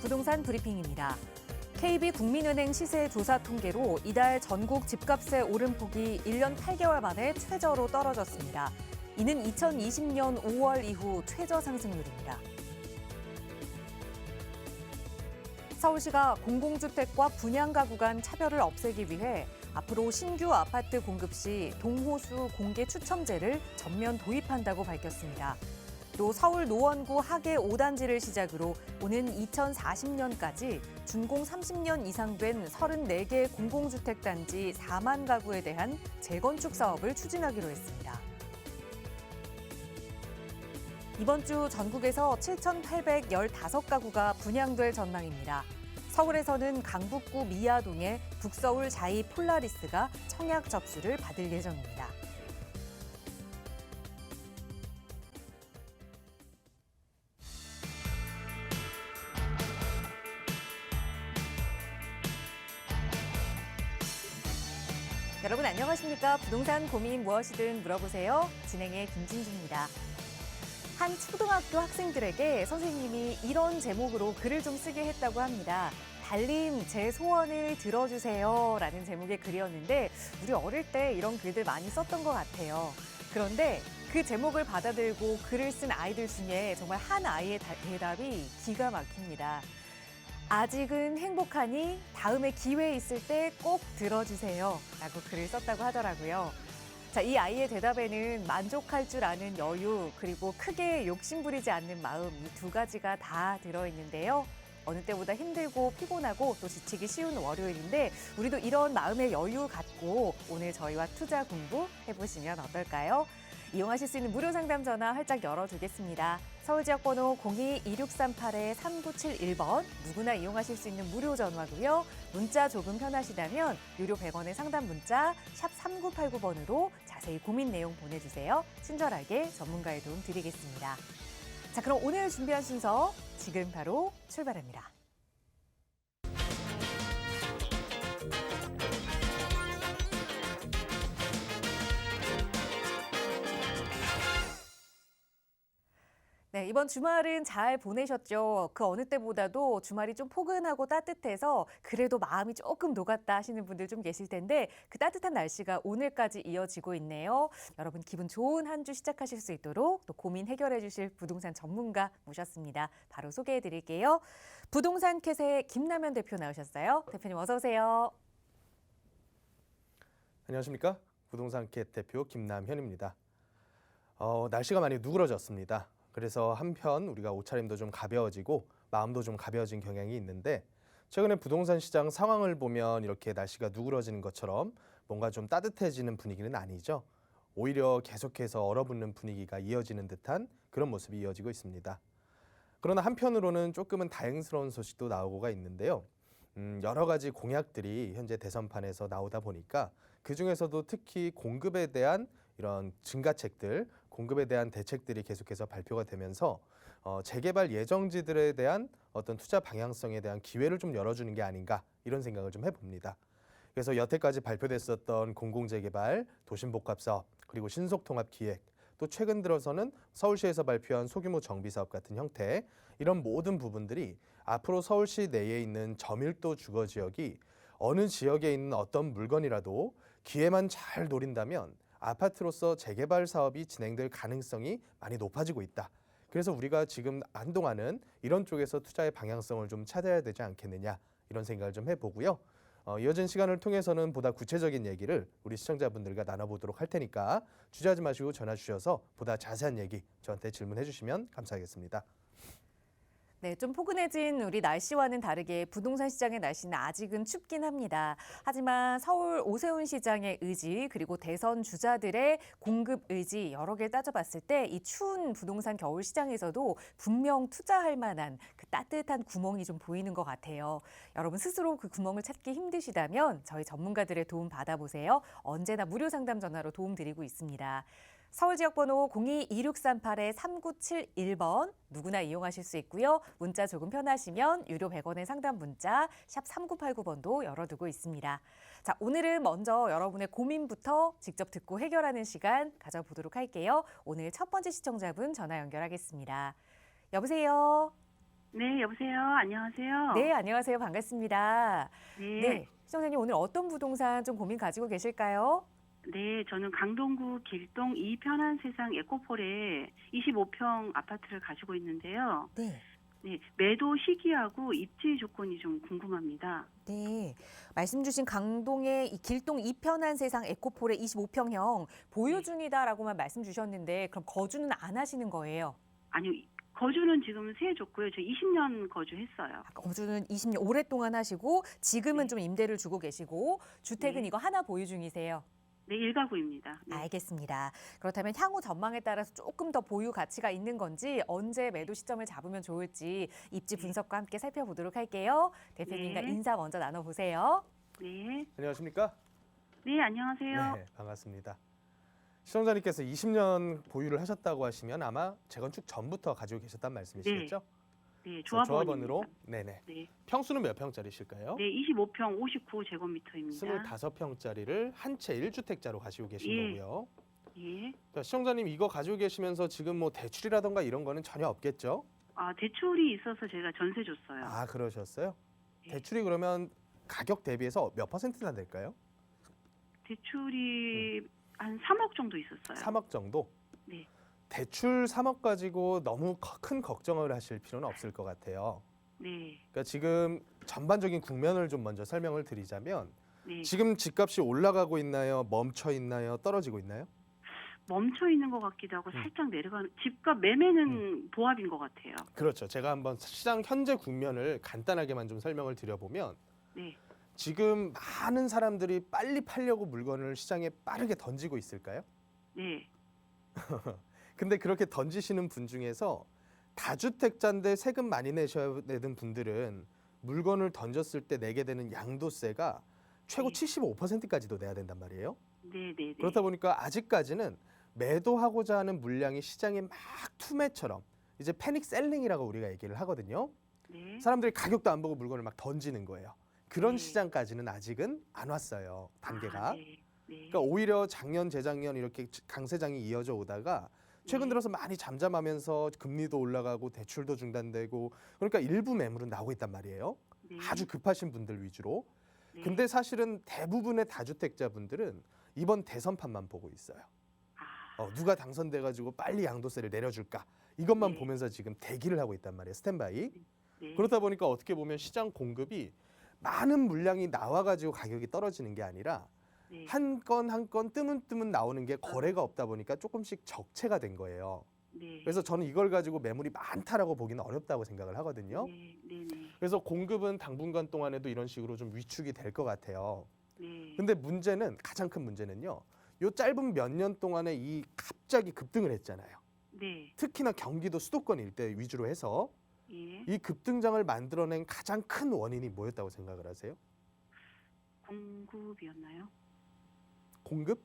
부동산 브리핑입니다. KB국민은행 시세 조사 통계로 이달 전국 집값의 오름폭이 1년 8개월 만에 최저로 떨어졌습니다. 이는 2020년 5월 이후 최저 상승률입니다. 서울시가 공공주택과 분양가구 간 차별을 없애기 위해 앞으로 신규 아파트 공급 시 동호수 공개 추첨제를 전면 도입한다고 밝혔습니다. 또 서울 노원구 하계 5단지를 시작으로 오는 2040년까지 준공 30년 이상 된 34개 공공주택 단지 4만 가구에 대한 재건축 사업을 추진하기로 했습니다. 이번 주 전국에서 7,815가구가 분양될 전망입니다. 서울에서는 강북구 미아동의 북서울 자이 폴라리스가 청약 접수를 받을 예정입니다. 여러분 안녕하십니까? 부동산 고민 무엇이든 물어보세요. 진행의 김진주입니다. 한 초등학교 학생들에게 선생님이 이런 제목으로 글을 좀 쓰게 했다고 합니다. 달님, 제 소원을 들어주세요 라는 제목의 글이었는데 우리 어릴 때 이런 글들 많이 썼던 것 같아요. 그런데 그 제목을 받아들고 글을 쓴 아이들 중에 정말 한 아이의 대답이 기가 막힙니다. 아직은 행복하니 다음에 기회 있을 때 꼭 들어주세요 라고 글을 썼다고 하더라고요. 자, 이 아이의 대답에는 만족할 줄 아는 여유, 그리고 크게 욕심부리지 않는 마음, 이 두 가지가 다 들어있는데요. 어느 때보다 힘들고 피곤하고 또 지치기 쉬운 월요일인데 우리도 이런 마음의 여유 갖고 오늘 저희와 투자 공부 해보시면 어떨까요? 이용하실 수 있는 무료 상담 전화 활짝 열어두겠습니다. 서울 지역 번호 02-2638-3971번 누구나 이용하실 수 있는 무료 전화고요. 문자 조금 편하시다면 유료 100원의 상담 문자 샵 3989번으로 자세히 고민 내용 보내주세요. 친절하게 전문가의 도움 드리겠습니다. 자, 그럼 오늘 준비한 순서 지금 바로 출발합니다. 네, 이번 주말은 잘 보내셨죠? 그 어느 때보다도 주말이 좀 포근하고 따뜻해서 그래도 마음이 조금 녹았다 하시는 분들 좀 계실 텐데 그 따뜻한 날씨가 오늘까지 이어지고 있네요. 여러분 기분 좋은 한 주 시작하실 수 있도록 또 고민 해결해 주실 부동산 전문가 모셨습니다. 바로 소개해 드릴게요. 부동산 캣의 김남현 대표 나오셨어요. 대표님 어서 오세요. 안녕하십니까? 부동산 캣 대표 김남현입니다. 날씨가 많이 누그러졌습니다. 그래서 한편 우리가 옷차림도 좀 가벼워지고 마음도 좀 가벼워진 경향이 있는데 최근에 부동산 시장 상황을 보면 이렇게 날씨가 누그러지는 것처럼 뭔가 좀 따뜻해지는 분위기는 아니죠. 오히려 계속해서 얼어붙는 분위기가 이어지는 듯한 그런 모습이 이어지고 있습니다. 그러나 한편으로는 조금은 다행스러운 소식도 나오고가 있는데요. 여러 가지 공약들이 현재 대선판에서 나오다 보니까 그중에서도 특히 공급에 대한 이런 증가책들, 공급에 대한 대책들이 계속해서 발표가 되면서 재개발 예정지들에 대한 어떤 투자 방향성에 대한 기회를 좀 열어주는 게 아닌가 이런 생각을 좀 해봅니다. 그래서 여태까지 발표됐었던 공공재개발, 도심복합사업, 그리고 신속통합기획, 또 최근 들어서는 서울시에서 발표한 소규모 정비사업 같은 형태 이런 모든 부분들이 앞으로 서울시 내에 있는 저밀도 주거지역이 어느 지역에 있는 어떤 물건이라도 기회만 잘 노린다면 아파트로서 재개발 사업이 진행될 가능성이 많이 높아지고 있다. 그래서 우리가 지금 한동안은 이런 쪽에서 투자의 방향성을 좀 찾아야 되지 않겠느냐 이런 생각을 좀 해보고요. 이어진 시간을 통해서는 보다 구체적인 얘기를 우리 시청자분들과 나눠보도록 할 테니까 주저하지 마시고 전화 주셔서 보다 자세한 얘기 저한테 질문해 주시면 감사하겠습니다. 네, 좀 포근해진 우리 날씨와는 다르게 부동산 시장의 날씨는 아직은 춥긴 합니다. 하지만 서울 오세훈 시장의 의지 그리고 대선 주자들의 공급 의지 여러 개를 따져봤을 때 이 추운 부동산 겨울 시장에서도 분명 투자할 만한 그 따뜻한 구멍이 좀 보이는 것 같아요. 여러분 스스로 그 구멍을 찾기 힘드시다면 저희 전문가들의 도움 받아보세요. 언제나 무료 상담 전화로 도움 드리고 있습니다. 서울 지역 번호 02-2638-3971번 누구나 이용하실 수 있고요. 문자 조금 편하시면 유료 100원의 상담 문자 샵 3989번도 열어두고 있습니다. 자, 오늘은 먼저 여러분의 고민부터 직접 듣고 해결하는 시간 가져보도록 할게요. 오늘 첫 번째 시청자분 전화 연결하겠습니다. 여보세요? 네, 여보세요. 안녕하세요. 네, 안녕하세요. 반갑습니다. 네, 네, 시청자님 오늘 어떤 부동산 좀 고민 가지고 계실까요? 네, 저는 강동구 길동 이편한 세상 에코폴에 25평 아파트를 가지고 있는데요. 네. 네, 매도 시기하고 입지 조건이 좀 궁금합니다. 네, 말씀 주신 강동의 이 길동 이편한 세상 에코폴의 25평형 보유 네. 중이다라고만 말씀 주셨는데 그럼 거주는 안 하시는 거예요? 아니요, 거주는 지금 세 줬고요. 저 20년 거주했어요. 아까 거주는 20년 오랫동안 하시고 지금은 네. 좀 임대를 주고 계시고 주택은 네. 이거 하나 보유 중이세요? 네, 일가구입니다. 네. 알겠습니다. 그렇다면 향후 전망에 따라서 조금 더 보유 가치가 있는 건지 언제 매도 시점을 잡으면 좋을지 입지 네. 분석과 함께 살펴보도록 할게요. 대표님과 네. 인사 먼저 나눠보세요. 네, 안녕하십니까? 네, 안녕하세요. 네, 반갑습니다. 시청자님께서 20년 보유를 하셨다고 하시면 아마 재건축 전부터 가지고 계셨단 말씀이시겠죠? 네, 그래서 조합원으로. 조합원으로 네네. 네, 평수는 몇 평짜리실까요? 네, 25평 59제곱미터입니다. 25평짜리를 한 채 1주택자로 가지고 계신 예. 거고요. 예. 그러니까 시청자님 이거 가지고 계시면서 지금 뭐 대출이라던가 이런 거는 전혀 없겠죠? 아, 대출이 있어서 제가 전세 줬어요. 아, 그러셨어요? 예. 대출이 그러면 가격 대비해서 몇 퍼센트나 될까요? 대출이 한 3억 정도 있었어요. 3억 정도? 네. 대출 3억 가지고 너무 큰 걱정을 하실 필요는 없을 것 같아요. 네. 그러니까 지금 전반적인 국면을 좀 먼저 설명을 드리자면 네. 지금 집값이 올라가고 있나요? 멈춰 있나요? 떨어지고 있나요? 멈춰 있는 것 같기도 하고 살짝 내려가는 집값 매매는 보합인 것 같아요. 그렇죠. 제가 한번 시장 현재 국면을 간단하게만 좀 설명을 드려보면 네. 지금 많은 사람들이 빨리 팔려고 물건을 시장에 빠르게 던지고 있을까요? 네. 근데 그렇게 던지시는 분 중에서 다주택자인데 세금 많이 내셔야 되는 분들은 물건을 던졌을 때 내게 되는 양도세가 최고 네. 75%까지도 내야 된단 말이에요. 네, 네, 네. 그렇다 보니까 아직까지는 매도하고자 하는 물량이 시장에 막 투매처럼 이제 패닉 셀링이라고 우리가 얘기를 하거든요. 네. 사람들이 가격도 안 보고 물건을 막 던지는 거예요. 그런 네. 시장까지는 아직은 안 왔어요. 단계가. 아, 네. 네. 그러니까 오히려 작년, 재작년 이렇게 강세장이 이어져 오다가 최근 네. 들어서 많이 잠잠하면서 금리도 올라가고 대출도 중단되고 그러니까 일부 매물은 나오고 있단 말이에요. 네. 아주 급하신 분들 위주로. 네. 근데 사실은 대부분의 다주택자분들은 이번 대선판만 보고 있어요. 아, 누가 당선돼가지고 빨리 양도세를 내려줄까 이것만 네. 보면서 지금 대기를 하고 있단 말이에요. 스탠바이. 네. 그렇다 보니까 어떻게 보면 시장 공급이 많은 물량이 나와가지고 가격이 떨어지는 게 아니라 네. 한 건 한 건 뜨문뜨문 나오는 게 거래가 없다 보니까 조금씩 적체가 된 거예요. 네. 그래서 저는 이걸 가지고 매물이 많다라고 보기는 어렵다고 생각을 하거든요. 네. 네. 네. 그래서 공급은 당분간 동안에도 이런 식으로 좀 위축이 될 것 같아요. 네. 근데 문제는 가장 큰 문제는요. 요 짧은 몇 년 동안에 이 갑자기 급등을 했잖아요. 네. 특히나 경기도 수도권 일대 위주로 해서 예. 이 급등장을 만들어낸 가장 큰 원인이 뭐였다고 생각을 하세요? 공급이었나요? 공급?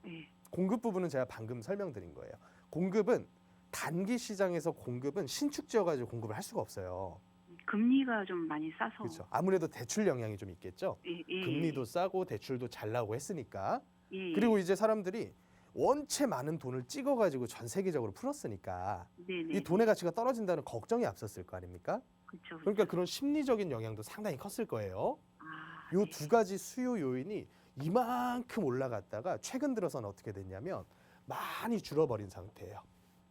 네. 공급 부분은 제가 방금 설명드린 거예요. 공급은 단기 시장에서 공급은 신축 지어가지고 공급을 할 수가 없어요. 금리가 좀 많이 싸서. 그렇죠. 아무래도 대출 영향이 좀 있겠죠. 예, 예. 금리도 싸고 대출도 잘 나오고 했으니까. 예, 예. 그리고 이제 사람들이 원체 많은 돈을 찍어가지고 전 세계적으로 풀었으니까 네네. 이 돈의 가치가 떨어진다는 걱정이 앞섰을 거 아닙니까? 그렇죠. 그러니까 그런 심리적인 영향도 상당히 컸을 거예요. 아, 요 네. 두 가지 수요 요인이 이만큼 올라갔다가 최근 들어서는 어떻게 됐냐면 많이 줄어버린 상태예요.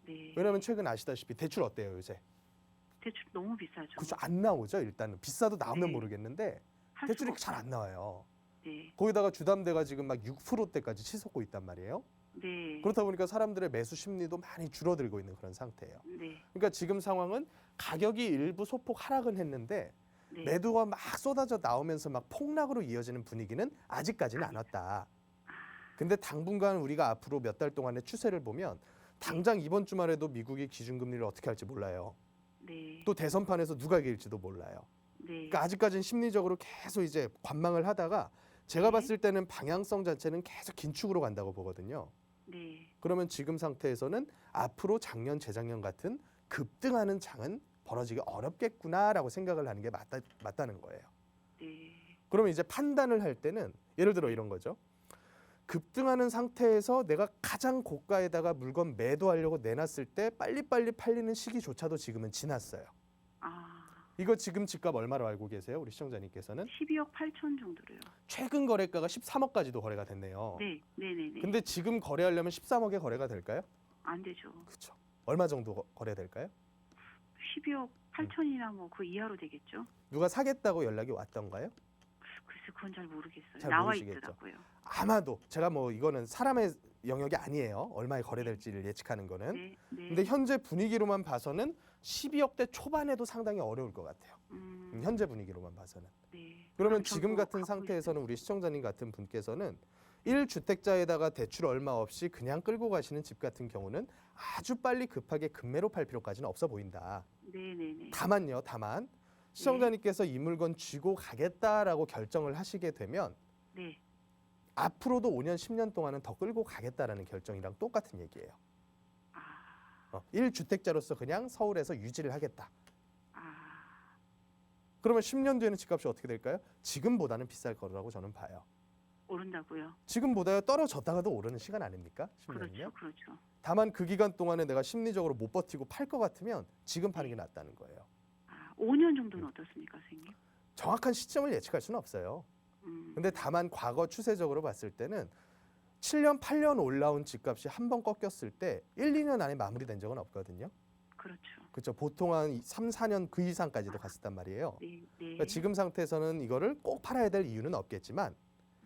네. 왜냐하면 최근 아시다시피 대출 어때요 요새? 대출 너무 비싸죠. 그렇죠. 안 나오죠 일단은. 비싸도 나오면 네. 모르겠는데 할 대출이 수가 잘 안 나와요. 네. 거기다가 주담대가 지금 막 6%대까지 치솟고 있단 말이에요. 네. 그렇다 보니까 사람들의 매수 심리도 많이 줄어들고 있는 그런 상태예요. 네. 그러니까 지금 상황은 가격이 일부 소폭 하락은 했는데 네. 매도가 막 쏟아져 나오면서 막 폭락으로 이어지는 분위기는 아직까지는 안 왔다. 근데 당분간 우리가 앞으로 몇 달 동안의 추세를 보면 당장 이번 주말에도 미국이 기준금리를 어떻게 할지 몰라요. 네. 또 대선판에서 누가 이길지도 몰라요. 네. 그러니까 아직까지는 심리적으로 계속 이제 관망을 하다가 제가 네. 봤을 때는 방향성 자체는 계속 긴축으로 간다고 보거든요. 네. 그러면 지금 상태에서는 앞으로 작년, 재작년 같은 급등하는 장은 벌어지기 어렵겠구나라고 생각을 하는 게 맞다는 거예요. 네. 그러면 이제 판단을 할 때는 예를 들어 이런 거죠. 급등하는 상태에서 내가 가장 고가에다가 물건 매도하려고 내놨을 때 빨리빨리 팔리는 시기조차도 지금은 지났어요. 이거 지금 집값 얼마로 알고 계세요? 우리 시청자님께서는? 12억 8천 정도로요. 최근 거래가가 13억까지도 거래가 됐네요. 네, 네네네. 근데 지금 거래하려면 13억에 거래가 될까요? 안 되죠. 그렇죠. 얼마 정도 거래될까요? 12억 8천이나 뭐 그 이하로 되겠죠. 누가 사겠다고 연락이 왔던가요? 글쎄 그건 잘 모르겠어요. 잘 나와 모르시겠죠. 있더라고요. 아마도 제가 뭐 이거는 사람의 영역이 아니에요. 얼마에 거래될지를 예측하는 거는. 네, 네. 근데 현재 분위기로만 봐서는 12억대 초반에도 상당히 어려울 것 같아요. 현재 분위기로만 봐서는. 네. 그러면 그럼 지금 저도 같은 갖고 상태에서는 우리 시청자님 같은 분께서는 1주택자에다가 대출 얼마 없이 그냥 끌고 가시는 집 같은 경우는 아주 빨리 급하게 급매로 팔 필요까지는 없어 보인다. 네네네. 다만 시청자님께서 이 물건 쥐고 가겠다라고 결정을 하시게 되면 네. 앞으로도 5년, 10년 동안은 더 끌고 가겠다라는 결정이랑 똑같은 얘기예요. 1주택자로서 그냥 서울에서 유지를 하겠다. 그러면 10년 뒤에는 집값이 어떻게 될까요? 지금보다는 비쌀 거라고 저는 봐요. 오른다고요? 지금보다 떨어졌다가도 오르는 시간 아닙니까? 10년이면? 그렇죠, 그렇죠. 다만 그 기간 동안에 내가 심리적으로 못 버티고 팔 것 같으면 지금 파는 게 낫다는 거예요. 5년 정도는 어떻습니까, 선생님? 정확한 시점을 예측할 수는 없어요. 근데 다만 과거 추세적으로 봤을 때는 7년, 8년 올라온 집값이 한 번 꺾였을 때 1, 2년 안에 마무리된 적은 없거든요. 그렇죠. 그렇죠. 보통 한 3, 4년 그 이상까지도 갔었단 말이에요. 네, 네. 그러니까 지금 상태에서는 이거를 꼭 팔아야 될 이유는 없겠지만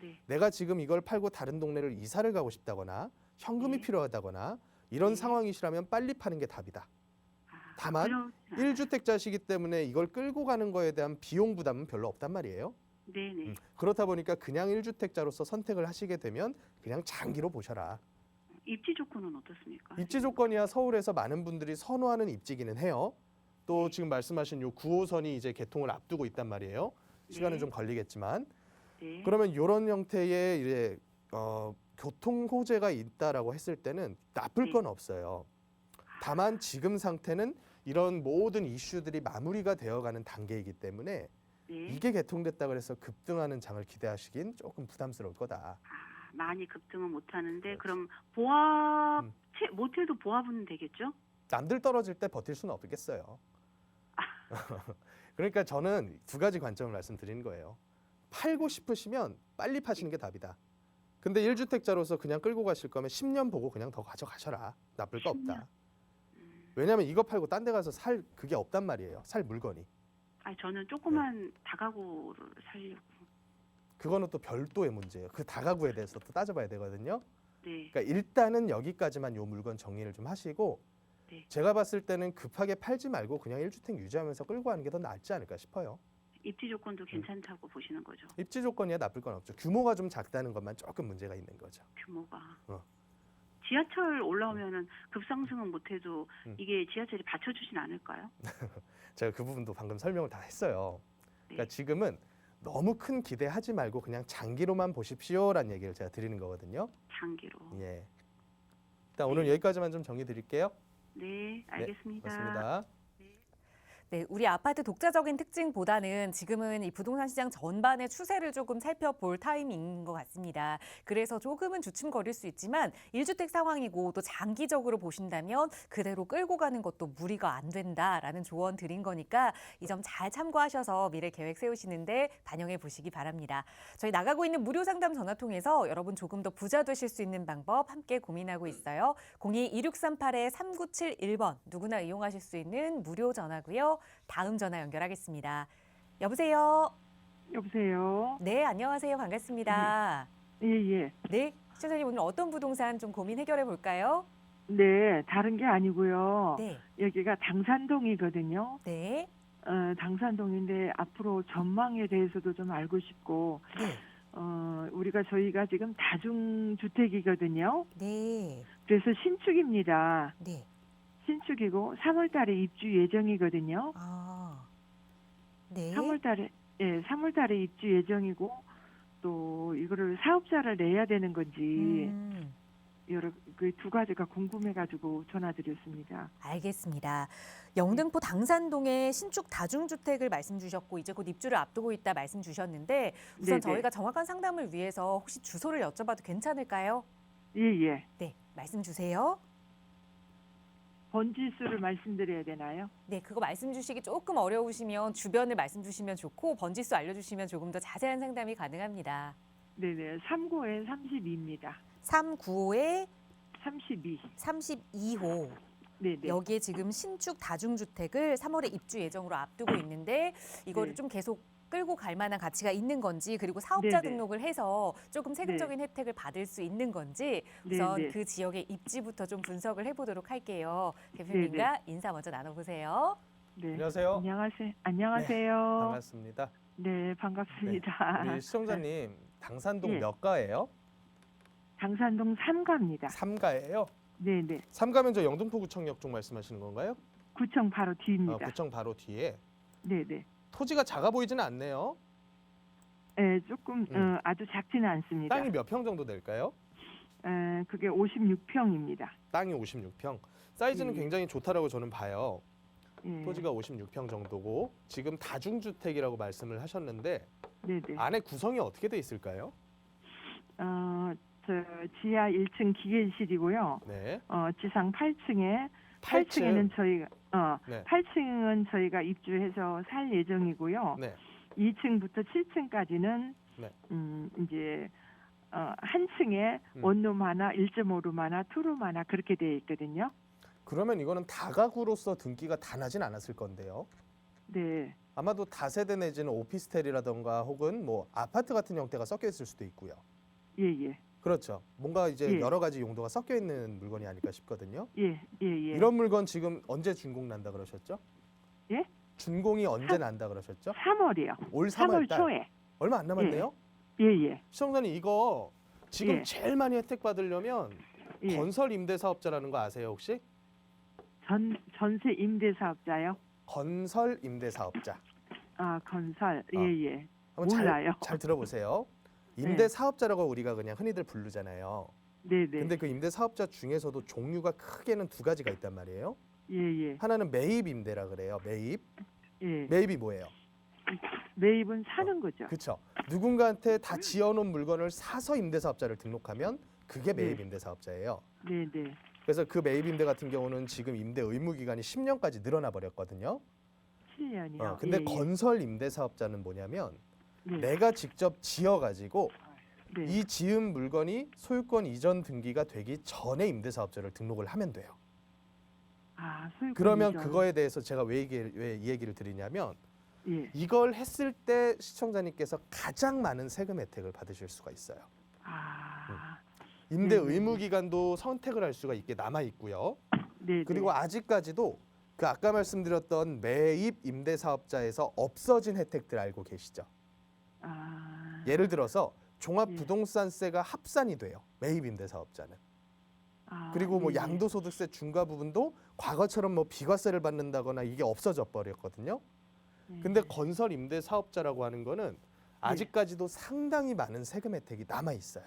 네. 내가 지금 이걸 팔고 다른 동네를 이사를 가고 싶다거나 현금이 네. 필요하다거나 이런 네. 상황이시라면 빨리 파는 게 답이다. 다만 그렇지 않아요. 1주택자시기 때문에 이걸 끌고 가는 거에 대한 비용 부담은 별로 없단 말이에요. 네네. 그렇다 보니까 그냥 1주택자로서 선택을 하시게 되면 그냥 장기로 보셔라. 입지 조건은 어떻습니까? 입지 조건이야 서울에서 많은 분들이 선호하는 입지기는 해요. 또 네. 지금 말씀하신 요 9호선이 이제 개통을 앞두고 있단 말이에요. 시간은 네. 좀 걸리겠지만 네. 그러면 이런 형태의 이제 교통 호재가 있다라고 했을 때는 나쁠 네. 건 없어요. 다만 지금 상태는 이런 모든 이슈들이 마무리가 되어가는 단계이기 때문에 네. 이게 개통됐다 그래서 급등하는 장을 기대하시긴 조금 부담스러울 거다. 많이 급등은 못 하는데 그렇지. 그럼 보합 못해도 보합은 되겠죠? 남들 떨어질 때 버틸 수는 없겠어요. 그러니까 저는 두 가지 관점을 말씀드리는 거예요. 팔고 싶으시면 빨리 파시는 게 답이다. 근데 1주택자로서 그냥 끌고 가실 거면 10년 보고 그냥 더 가져가셔라. 나쁠 거 없다. 왜냐하면 이거 팔고 딴 데 가서 살 그게 없단 말이에요. 살 물건이. 저는 조그만 다가구를 살려고. 그거는 또 별도의 문제예요. 그 다가구에 대해서 또 따져봐야 되거든요. 네. 그러니까 일단은 여기까지만 요 물건 정리를 좀 하시고 네. 제가 봤을 때는 급하게 팔지 말고 그냥 1주택 유지하면서 끌고 가는 게 더 낫지 않을까 싶어요. 입지 조건도 괜찮다고 보시는 거죠? 입지 조건이야 나쁠 건 없죠. 규모가 좀 작다는 것만 조금 문제가 있는 거죠. 규모가. 어. 지하철 올라오면은 급상승은 못해도 이게 지하철이 받쳐주진 않을까요? 제가 그 부분도 방금 설명을 다 했어요. 그러니까 네. 지금은 너무 큰 기대하지 말고 그냥 장기로만 보십시오라는 얘기를 제가 드리는 거거든요. 장기로. 예. 일단 오늘 여기까지만 좀 정리 드릴게요. 네, 알겠습니다. 고맙습니다. 네, 우리 아파트 독자적인 특징보다는 지금은 이 부동산 시장 전반의 추세를 조금 살펴볼 타이밍인 것 같습니다. 그래서 조금은 주춤거릴 수 있지만 1주택 상황이고 또 장기적으로 보신다면 그대로 끌고 가는 것도 무리가 안 된다라는 조언 드린 거니까 이 점 잘 참고하셔서 미래 계획 세우시는데 반영해 보시기 바랍니다. 저희 나가고 있는 무료 상담 전화 통해서 여러분 조금 더 부자 되실 수 있는 방법 함께 고민하고 있어요. 02-2638-3971번 누구나 이용하실 수 있는 무료 전화고요. 다음 전화 연결하겠습니다. 여보세요? 여보세요. 네, 안녕하세요. 반갑습니다. 예. 네, 시청자님 오늘 어떤 부동산 좀 고민 해결해 볼까요? 네, 다른 게 아니고요. 네, 여기가 당산동이거든요. 네, 당산동인데 앞으로 전망에 대해서도 좀 알고 싶고, 네, 저희가 지금 다중주택이거든요. 네, 그래서 신축입니다. 네. 신축이고 3월 달에 입주 예정이거든요. 아, 네. 3월 달에 입주 예정이고 또 이거를 사업자를 내야 되는 건지 여러 그 두 가지가 궁금해가지고 전화드렸습니다. 알겠습니다. 영등포 당산동의 신축 다중주택을 말씀 주셨고 이제 곧 입주를 앞두고 있다 말씀 주셨는데 우선 네네. 저희가 정확한 상담을 위해서 혹시 주소를 여쭤봐도 괜찮을까요? 예. 네, 말씀 주세요. 번지 수를 말씀드려야 되나요? 네, 그거 말씀 주시기 조금 어려우시면 주변을 말씀 주시면 좋고 번지수 알려주시면 조금 더 자세한 상담이 가능합니다. 네네. 3구에 32입니다. 395에 32. 32호. 네네. 여기에 지금 신축 다중주택을 3월에 입주 예정으로 앞두고 있는데 이거를 네. 좀 계속 끌고 갈 만한 가치가 있는 건지 그리고 사업자 네네. 등록을 해서 조금 세금적인 혜택을 받을 수 있는 건지 네, 우선 네. 그 지역의 입지부터 좀 분석을 해보도록 할게요. 대표님과 인사 먼저 나눠보세요. 네. 안녕하세요. 안녕하세요. 안녕하세요. 반갑습니다. 네, 반갑습니다. 우리 시청자님 당산동 예. 몇 가예요? 당산동 3가입니다. 3가예요? 네네. 3가면 저 영등포구청역 쪽 말씀하시는 건가요? 구청 바로 뒤입니다. 구청 바로 뒤에. 네네. 토지가 작아 보이지는 않네요. 네, 조금 아주 작지는 않습니다. 땅이 몇 평 정도 될까요? 그게 56평입니다. 땅이 56평. 사이즈는 예. 굉장히 좋다라고 저는 봐요. 예. 토지가 56평 정도고 지금 다중주택이라고 말씀을 하셨는데 네네. 안에 구성이 어떻게 돼 있을까요? 저 지하 1층 기계실이고요. 네. 지상 8층에 8층. 8층에는 저희가 네. 8층은 저희가 입주해서 살 예정이고요. 네. 2층부터 7층까지는 네. 이제 한 층에 원룸 하나, 1.5룸 하나, 투룸 하나 그렇게 되어 있거든요. 그러면 이거는 다가구로서 등기가 다 나진 않았을 건데요. 네. 아마도 다세대 내지는 오피스텔이라던가 혹은 뭐 아파트 같은 형태가 섞여 있을 수도 있고요. 예, 예. 그렇죠. 뭔가 이제 예. 여러 가지 용도가 섞여 있는 물건이 아닐까 싶거든요. 예, 예, 예. 이런 물건 지금 언제 준공 난다 그러셨죠? 예? 준공이 언제 난다 그러셨죠? 3월이요. 올 3월 3월 달. 초에. 얼마 안 남았네요. 예, 예. 시청자님 이거 지금 예. 제일 많이 혜택 받으려면 예. 건설 임대 사업자라는 거 아세요 혹시? 전세 임대 사업자요? 건설 임대 사업자. 건설. 어. 예, 예. 한번 몰라요. 잘 들어보세요. 임대 사업자라고 우리가 그냥 흔히들 부르잖아요. 네, 네. 근데 그 임대 사업자 중에서도 종류가 크게는 두 가지가 있단 말이에요. 예, 예. 하나는 매입 임대라 그래요. 매입. 예. 매입이 뭐예요? 매입은 사는 거죠. 그렇죠. 누군가한테 다 지어놓은 물건을 사서 임대 사업자를 등록하면 그게 매입 네. 임대 사업자예요. 네, 네. 그래서 그 매입 임대 같은 경우는 지금 임대 의무 기간이 10년까지 늘어나 버렸거든요. 7년이요. 근데 예, 예. 건설 임대 사업자는 뭐냐면 네. 내가 직접 지어 가지고 네. 이 지은 물건이 소유권 이전 등기가 되기 전에 임대 사업자를 등록을 하면 돼요. 소유권 그러면 이전. 그거에 대해서 제가 왜 이 얘기를 드리냐면 예. 이걸 했을 때 시청자님께서 가장 많은 세금 혜택을 받으실 수가 있어요. 임대 네, 네, 의무 기간도 선택을 할 수가 있게 남아 있고요. 네. 그리고 아직까지도 그 아까 말씀드렸던 매입 임대 사업자에서 없어진 혜택들 알고 계시죠? 예를 들어서 종합부동산세가 합산이 돼요. 매입 임대 사업자는. 그리고 뭐 예, 예. 양도소득세 중과 부분도 과거처럼 뭐 비과세를 받는다거나 이게 없어져 버렸거든요. 예. 근데 건설 임대 사업자라고 하는 거는 아직까지도 상당히 많은 세금 혜택이 남아 있어요.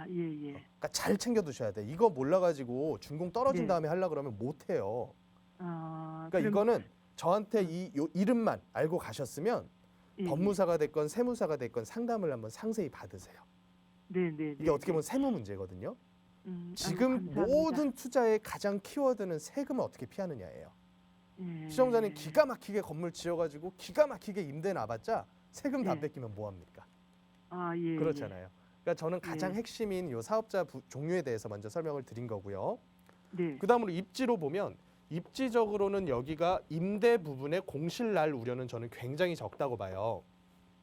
예, 예. 그러니까 잘 챙겨 두셔야 돼. 이거 몰라 가지고 준공 떨어진 네. 다음에 하려 그러면 못 해요. 그러니까 그럼- 이거는 저한테 요 이름만 알고 가셨으면 예, 예. 법무사가 됐건 세무사가 됐건 상담을 한번 상세히 받으세요. 네, 네. 이게 어떻게 보면 세무 문제거든요. 지금 감사합니다. 모든 투자의 가장 키워드는 세금을 어떻게 피하느냐예요. 예. 시청자님 기가 막히게 건물 지어가지고 기가 막히게 임대 놔봤자 세금 다 예. 뺏기면 뭐 합니까? 예. 그렇잖아요. 그러니까 저는 가장 예. 핵심인 요 사업자 종류에 대해서 먼저 설명을 드린 거고요. 네. 그다음으로 입지로 보면 입지적으로는 여기가 임대 부분의 공실날 우려는 저는 굉장히 적다고 봐요.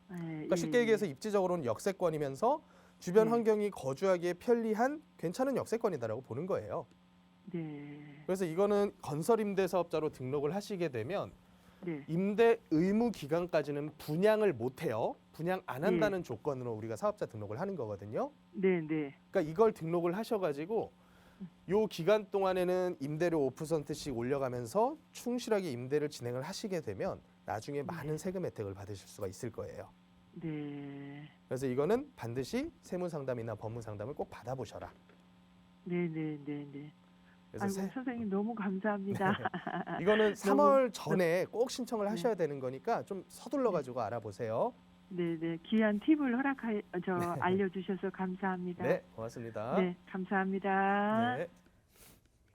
그러니까 쉽게 얘기해서 입지적으로는 역세권이면서 주변 네. 환경이 거주하기에 편리한 괜찮은 역세권이다라고 보는 거예요. 네. 그래서 이거는 건설 임대 사업자로 등록을 하시게 되면 네. 임대 의무 기간까지는 분양을 못 해요. 분양 안 한다는 조건으로 우리가 사업자 등록을 하는 거거든요. 네, 네. 그러니까 이걸 등록을 하셔가지고 요 기간 동안에는 임대료 5%씩 올려가면서 충실하게 임대를 진행을 하시게 되면 나중에 많은 세금 혜택을 받으실 수가 있을 거예요. 네. 그래서 이거는 반드시 세무 상담이나 법무 상담을 꼭 받아보셔라. 네, 네, 네, 네. 그래서 아이고, 선생님 너무 감사합니다. 이거는 3월 전에 꼭 신청을 하셔야 되는 거니까 좀 서둘러 가지고 알아보세요. 네, 네. 귀한 팁을 알려주셔서 감사합니다. 네, 고맙습니다. 네, 감사합니다. 네.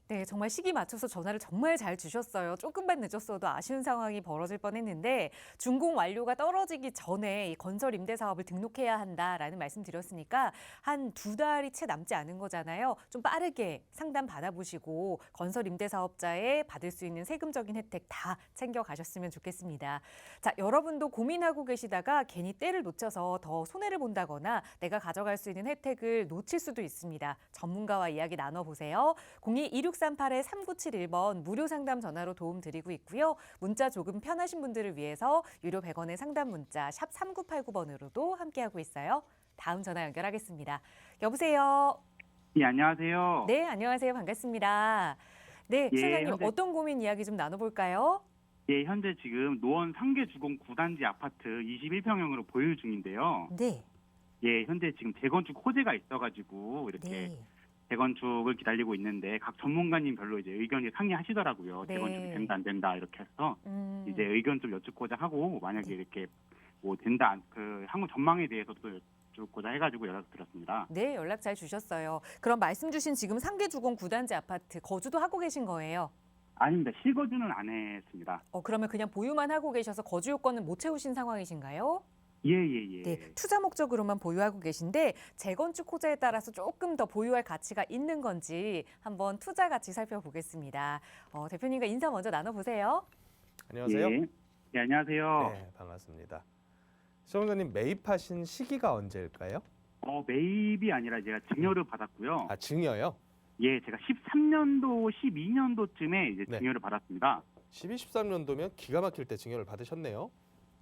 네, 정말 시기 맞춰서 전화를 정말 잘 주셨어요. 조금만 늦었어도 아쉬운 상황이 벌어질 뻔했는데 준공 완료가 떨어지기 전에 이 건설 임대 사업을 등록해야 한다라는 말씀 드렸으니까 한 2달이 채 남지 않은 거잖아요. 좀 빠르게 상담 받아보시고 건설 임대 사업자에 받을 수 있는 세금적인 혜택 다 챙겨 가셨으면 좋겠습니다. 자, 여러분도 고민하고 계시다가 괜히 때를 놓쳐서 더 손해를 본다거나 내가 가져갈 수 있는 혜택을 놓칠 수도 있습니다. 전문가와 이야기 나눠보세요. 02-2638-3971번 무료 상담 전화로 도움 드리고 있고요. 문자 조금 편하신 분들을 위해서 유료 100원의 상담 문자 샵 3989번으로도 함께하고 있어요. 다음 전화 연결하겠습니다. 여보세요. 예, 안녕하세요. 네, 안녕하세요. 반갑습니다. 네, 예, 시장님 현재- 어떤 고민 이야기 좀 나눠볼까요? 예, 현재 지금 노원 상계주공 9단지 아파트 21평형으로 보유 중인데요. 네, 예, 현재 지금 재건축 호재가 있어가지고 이렇게 네. 재건축을 기다리고 있는데 각 전문가님 별로 이제 의견이 상이하시더라고요. 네. 재건축이 된다 안 된다 이렇게 해서 이제 네. 의견 좀 여쭙고자 하고 만약에 이렇게 뭐 된다 그 향후 전망에 대해서도 여쭙고자 해가지고 연락 드렸습니다. 네, 연락 잘 주셨어요. 그럼 말씀 주신 지금 상계주공 9단지 아파트 거주도 하고 계신 거예요? 아닙니다. 실거주는 안 했습니다. 그러면 그냥 보유만 하고 계셔서 거주 요건은 못 채우신 상황이신가요? 예. 네, 투자 목적으로만 보유하고 계신데 재건축 호재에 따라서 조금 더 보유할 가치가 있는 건지 한번 투자 가치 살펴보겠습니다. 대표님과 인사 먼저 나눠보세요. 안녕하세요. 예, 예, 안녕하세요. 네, 반갑습니다. 시청자님 매입하신 시기가 언제일까요? 매입이 아니라 제가 증여를 받았고요. 아, 증여요? 예, 제가 13년도, 12년도쯤에 이제 네. 증여를 받았습니다. 12, 13년도면 기가 막힐 때 증여를 받으셨네요.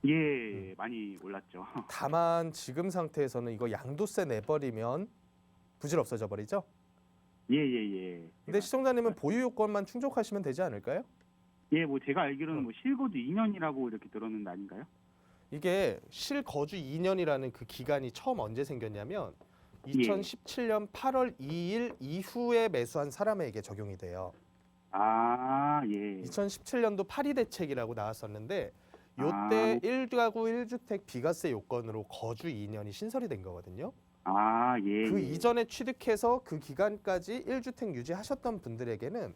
예, 많이 올랐죠. 다만 지금 상태에서는 이거 양도세 내버리면 부질 없어져 버리죠? 예. 근데 시청자님은 보유 요건만 충족하시면 되지 않을까요? 예, 뭐 제가 알기로는 뭐 실거주 2년이라고 이렇게 들었는데 아닌가요? 이게 실거주 2년이라는 그 기간이 처음 언제 생겼냐면 예. 2017년 8월 2일 이후에 매수한 사람에게 적용이 돼요. 아, 예. 2017년도 파리 대책이라고 나왔었는데 아. 요때 1가구 1주택 비과세 요건으로 거주 2년이 신설이 된 거거든요. 아, 예. 그 예. 이전에 취득해서 그 기간까지 1주택 유지하셨던 분들에게는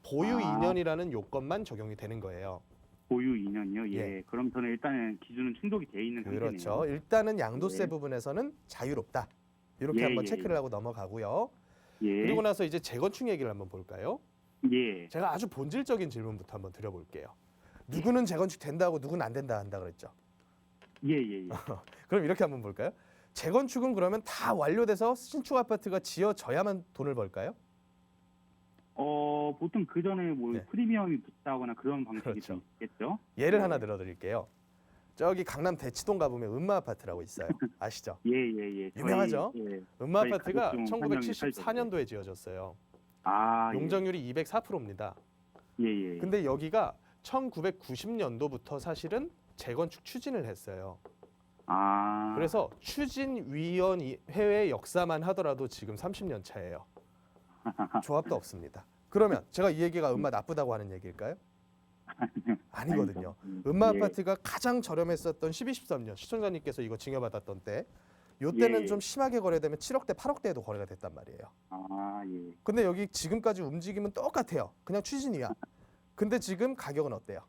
보유 아. 2년이라는 요건만 적용이 되는 거예요. 보유 2년이요? 예. 예. 그럼 저는 일단은 기준은 충족이 돼 있는 상태네요. 그렇죠. 일단은 양도세 예. 부분에서는 자유롭다. 이렇게 예, 한번 예, 체크를 하고 넘어가고요. 예. 그리고 나서 이제 재건축 얘기를 한번 볼까요? 예. 제가 아주 본질적인 질문부터 한번 드려볼게요. 누구는 재건축 된다고 누구는 안 된다 한다 그랬죠. 예. 그럼 이렇게 한번 볼까요? 재건축은 그러면 다 완료돼서 신축 아파트가 지어져야만 돈을 벌까요? 보통 그 전에 뭐 네. 프리미엄이 붙다거나 그런 방식이 그렇죠. 좀 있겠죠? 예를 네. 하나 들어드릴게요. 저기 강남 대치동 가보면 음마 아파트라고 있어요. 아시죠? 예. 유명하죠? 예. 음마 저희 아파트가 가족 중 1974년도에 지어졌어요. 아, 용적률이 204%입니다. 예. 근데 여기가 1990년도부터 사실은 재건축 추진을 했어요. 아. 그래서 추진위원회의 역사만 하더라도 지금 30년 차예요. 조합도 없습니다. 그러면 제가 이 얘기가 음마 나쁘다고 하는 얘기일까요? 아니거든요. 음마 예. 아파트가 가장 저렴했었던 12, 13년 시청자님께서 이거 증여받았던 때 요때는 예. 좀 심하게 거래되면 7억대, 8억대에도 거래가 됐단 말이에요. 아, 예. 근데 여기 지금까지 움직임은 똑같아요. 그냥 추진이야. 근데 지금 가격은 어때요?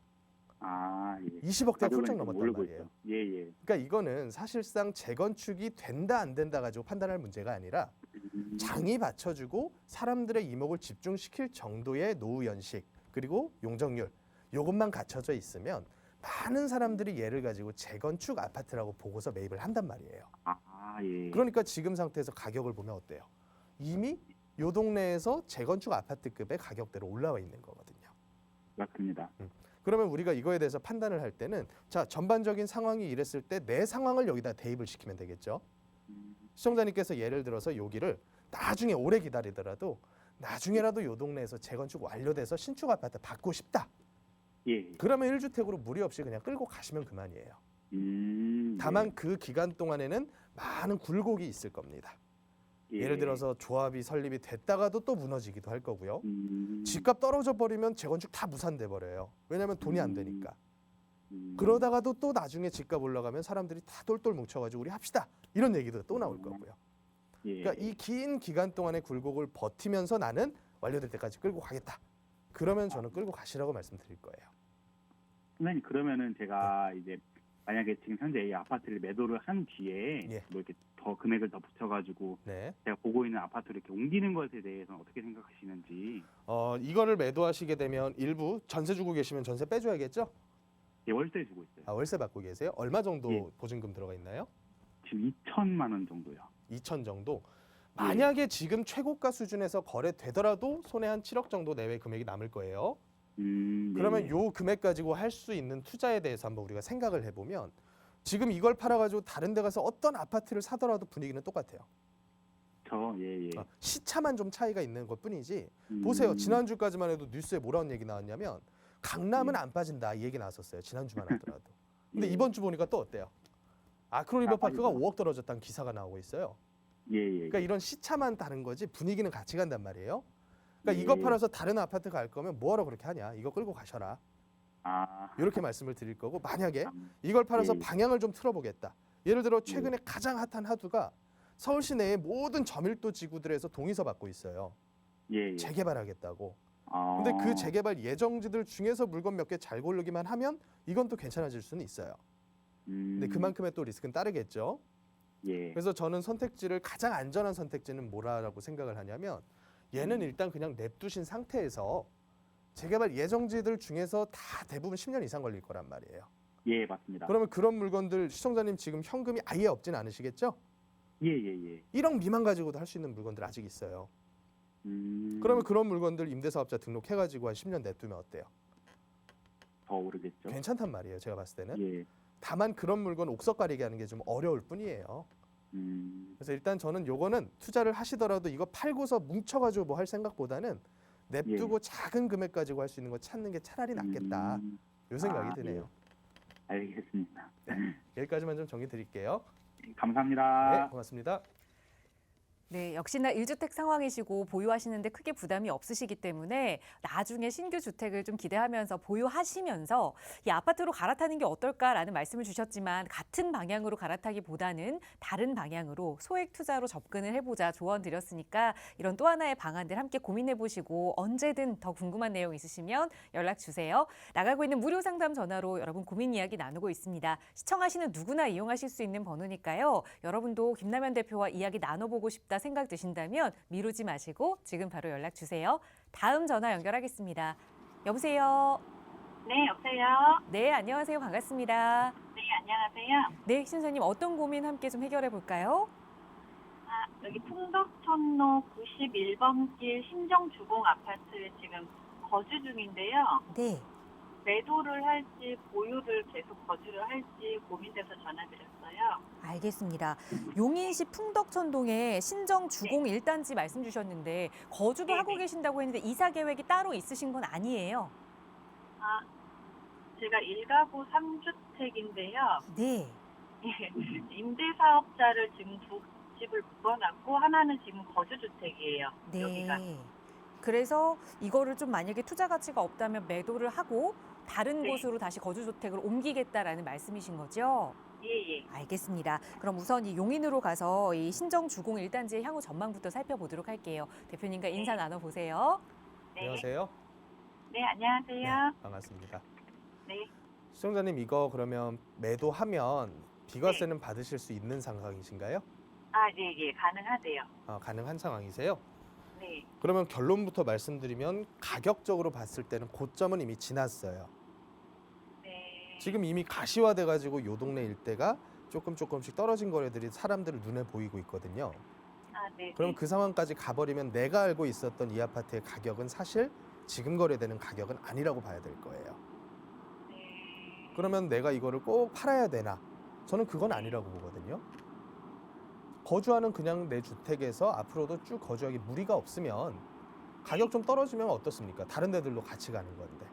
아, 예. 20억대 가격은 훌쩍 좀 넘었단 오르고 말이에요. 있죠. 예. 그러니까 이거는 사실상 재건축이 된다 안 된다 가지고 판단할 문제가 아니라 장이 받쳐주고 사람들의 이목을 집중시킬 정도의 노후 연식 그리고 용적률 요것만 갖춰져 있으면 많은 사람들이 얘를 가지고 재건축 아파트라고 보고서 매입을 한단 말이에요. 아, 예. 그러니까 지금 상태에서 가격을 보면 어때요? 이미 요 동네에서 재건축 아파트급의 가격대로 올라와 있는 거거든요. 맞습니다. 그러면 우리가 이거에 대해서 판단을 할 때는 자 전반적인 상황이 이랬을 때 내 상황을 여기다 대입을 시키면 되겠죠. 시청자님께서 예를 들어서 여기를 나중에 오래 기다리더라도 나중에라도 요 동네에서 재건축 완료돼서 신축 아파트 받고 싶다. 예. 그러면 1주택으로 무리 없이 그냥 끌고 가시면 그만이에요. 다만 그 기간 동안에는 많은 굴곡이 있을 겁니다. 예. 예를 들어서 조합이 설립이 됐다가도 또 무너지기도 할 거고요. 음. 집값 떨어져 버리면 재건축 다 무산돼 버려요. 왜냐하면 돈이 안 되니까. 음. 그러다가도 또 나중에 집값 올라가면 사람들이 다 똘똘 뭉쳐가지고 우리 합시다 이런 얘기도 또 나올 거고요. 예. 그러니까 이 긴 기간 동안의 굴곡을 버티면서 나는 완료될 때까지 끌고 가겠다. 그러면 저는 끌고 가시라고 말씀드릴 거예요. 선생님 그러면은 제가 이제 만약에 지금 현재 이 아파트를 매도를 한 뒤에 예. 뭐 이렇게 더 금액을 더 붙여가지고 네. 제가 보고 있는 아파트를 이렇게 옮기는 것에 대해서는 어떻게 생각하시는지. 이거를 매도하시게 되면 일부 전세 주고 계시면 전세 빼줘야겠죠? 예, 월세 주고 있어요. 아, 월세 받고 계세요? 얼마 정도 예. 보증금 들어가 있나요? 지금 2천만 원 정도요. 2천 정도. 만약에 지금 최고가 수준에서 거래되더라도 손에 한 7억 정도 내외 금액이 남을 거예요. 그러면 네. 요 금액 가지고 할 수 있는 투자에 대해서 한번 우리가 생각을 해보면 지금 이걸 팔아가지고 다른 데 가서 어떤 아파트를 사더라도 분위기는 똑같아요. 예. 시차만 좀 차이가 있는 것뿐이지. 보세요. 지난주까지만 해도 뉴스에 뭐라는 얘기 나왔냐면 강남은 안 빠진다 이 얘기 나왔었어요. 지난주만 하더라도. 근데 예. 이번 주 보니까 또 어때요? 아크로리버파크가 빠지죠. 5억 떨어졌다는 기사가 나오고 있어요. 예. 그러니까 이런 시차만 다른 거지 분위기는 같이 간단 말이에요. 그러니까 예. 이거 팔아서 다른 아파트 갈 거면 뭐하러 그렇게 하냐. 이거 끌고 가셔라. 아. 이렇게 말씀을 드릴 거고 만약에 참. 이걸 팔아서 예. 방향을 좀 틀어보겠다. 예를 들어 최근에 가장 핫한 하두가 서울시 내의 모든 저밀도 지구들에서 동의서 받고 있어요. 예. 재개발하겠다고. 아. 근데 그 재개발 예정지들 중에서 물건 몇 개 잘 고르기만 하면 이건 또 괜찮아질 수는 있어요. 근데 그만큼의 또 리스크는 따르겠죠. 예. 그래서 저는 선택지를 가장 안전한 선택지는 뭐라고 생각을 하냐면 얘는 일단 그냥 냅두신 상태에서 재개발 예정지들 중에서 다 대부분 10년 이상 걸릴 거란 말이에요. 예, 맞습니다. 그러면 그런 물건들 시청자님 지금 현금이 아예 없진 않으시겠죠? 예. 1억 미만 가지고도 할 수 있는 물건들 아직 있어요. 음. 그러면 그런 물건들 임대사업자 등록해가지고 한 10년 냅두면 어때요? 더 오르겠죠. 괜찮단 말이에요. 제가 봤을 때는. 예. 다만 그런 물건 옥석 가리게 하는 게 좀 어려울 뿐이에요. 그래서 일단 저는 요거는 투자를 하시더라도 이거 팔고서 뭉쳐가지고 뭐 할 생각보다는 냅두고 작은 금액 가지고 할 수 있는 거 찾는 게 차라리 낫겠다. 요 생각이 아, 드네요. 알겠습니다. 여기까지만 좀 정리 드릴게요. 감사합니다. 네, 고맙습니다. 네, 역시나 1주택 상황이시고 보유하시는데 크게 부담이 없으시기 때문에 나중에 신규 주택을 좀 기대하면서 보유하시면서 이 아파트로 갈아타는 게 어떨까라는 말씀을 주셨지만 같은 방향으로 갈아타기보다는 다른 방향으로 소액 투자로 접근을 해보자 조언 드렸으니까 이런 또 하나의 방안들 함께 고민해 보시고 언제든 더 궁금한 내용 있으시면 연락 주세요. 나가고 있는 무료 상담 전화로 여러분 고민 이야기 나누고 있습니다. 시청하시는 누구나 이용하실 수 있는 번호니까요. 여러분도 김남현 대표와 이야기 나눠보고 싶다 생각 드신다면 미루지 마시고 지금 바로 연락 주세요. 다음 전화 연결하겠습니다. 여보세요. 네, 여보세요. 네, 안녕하세요. 반갑습니다. 네, 안녕하세요. 네, 신사님 어떤 고민 함께 좀 해결해 볼까요? 여기 풍덕천로 91번 길 신정주공 아파트에 지금 거주 중인데요. 네. 매도를 할지 보유를 계속 거주를 할지 고민돼서 전화드렸어요. 알겠습니다. 용인시 풍덕천동에 신정 주공 1단지 말씀 주셨는데 거주도 하고 계신다고 했는데 이사 계획이 따로 있으신 건 아니에요? 제가 1가구 3주택인데요. 네. 임대사업자를 지금 두 집을 묶어놨고 하나는 지금 거주주택이에요. 네. 여기가. 그래서 이거를 좀 만약에 투자 가치가 없다면 매도를 하고 다른 네. 곳으로 다시 거주주택을 옮기겠다라는 말씀이신 거죠? 예. 알겠습니다. 그럼 우선 이 용인으로 가서 이 신정 주공 1단지의 향후 전망부터 살펴보도록 할게요. 대표님과 인사 나눠보세요. 네. 안녕하세요. 네, 안녕하세요. 반갑습니다. 네. 시청자님 이거 그러면 매도하면 비과세는 받으실 수 있는 상황이신가요? 네, 가능하대요. 가능한 상황이세요? 네. 그러면 결론부터 말씀드리면 가격적으로 봤을 때는 고점은 이미 지났어요. 네. 지금 이미 가시화돼 가지고 요 동네 일대가 조금씩 떨어진 거래들이 사람들 눈에 보이고 있거든요. 네. 그럼 그 상황까지 가버리면 내가 알고 있었던 이 아파트의 가격은 사실 지금 거래되는 가격은 아니라고 봐야 될 거예요. 네. 그러면 내가 이거를 꼭 팔아야 되나? 저는 그건 아니라고 보거든요. 거주하는 그냥 내 주택에서 앞으로도 쭉 거주하기 무리가 없으면 가격 좀 떨어지면 어떻습니까? 다른 데들로 같이 가는 건데.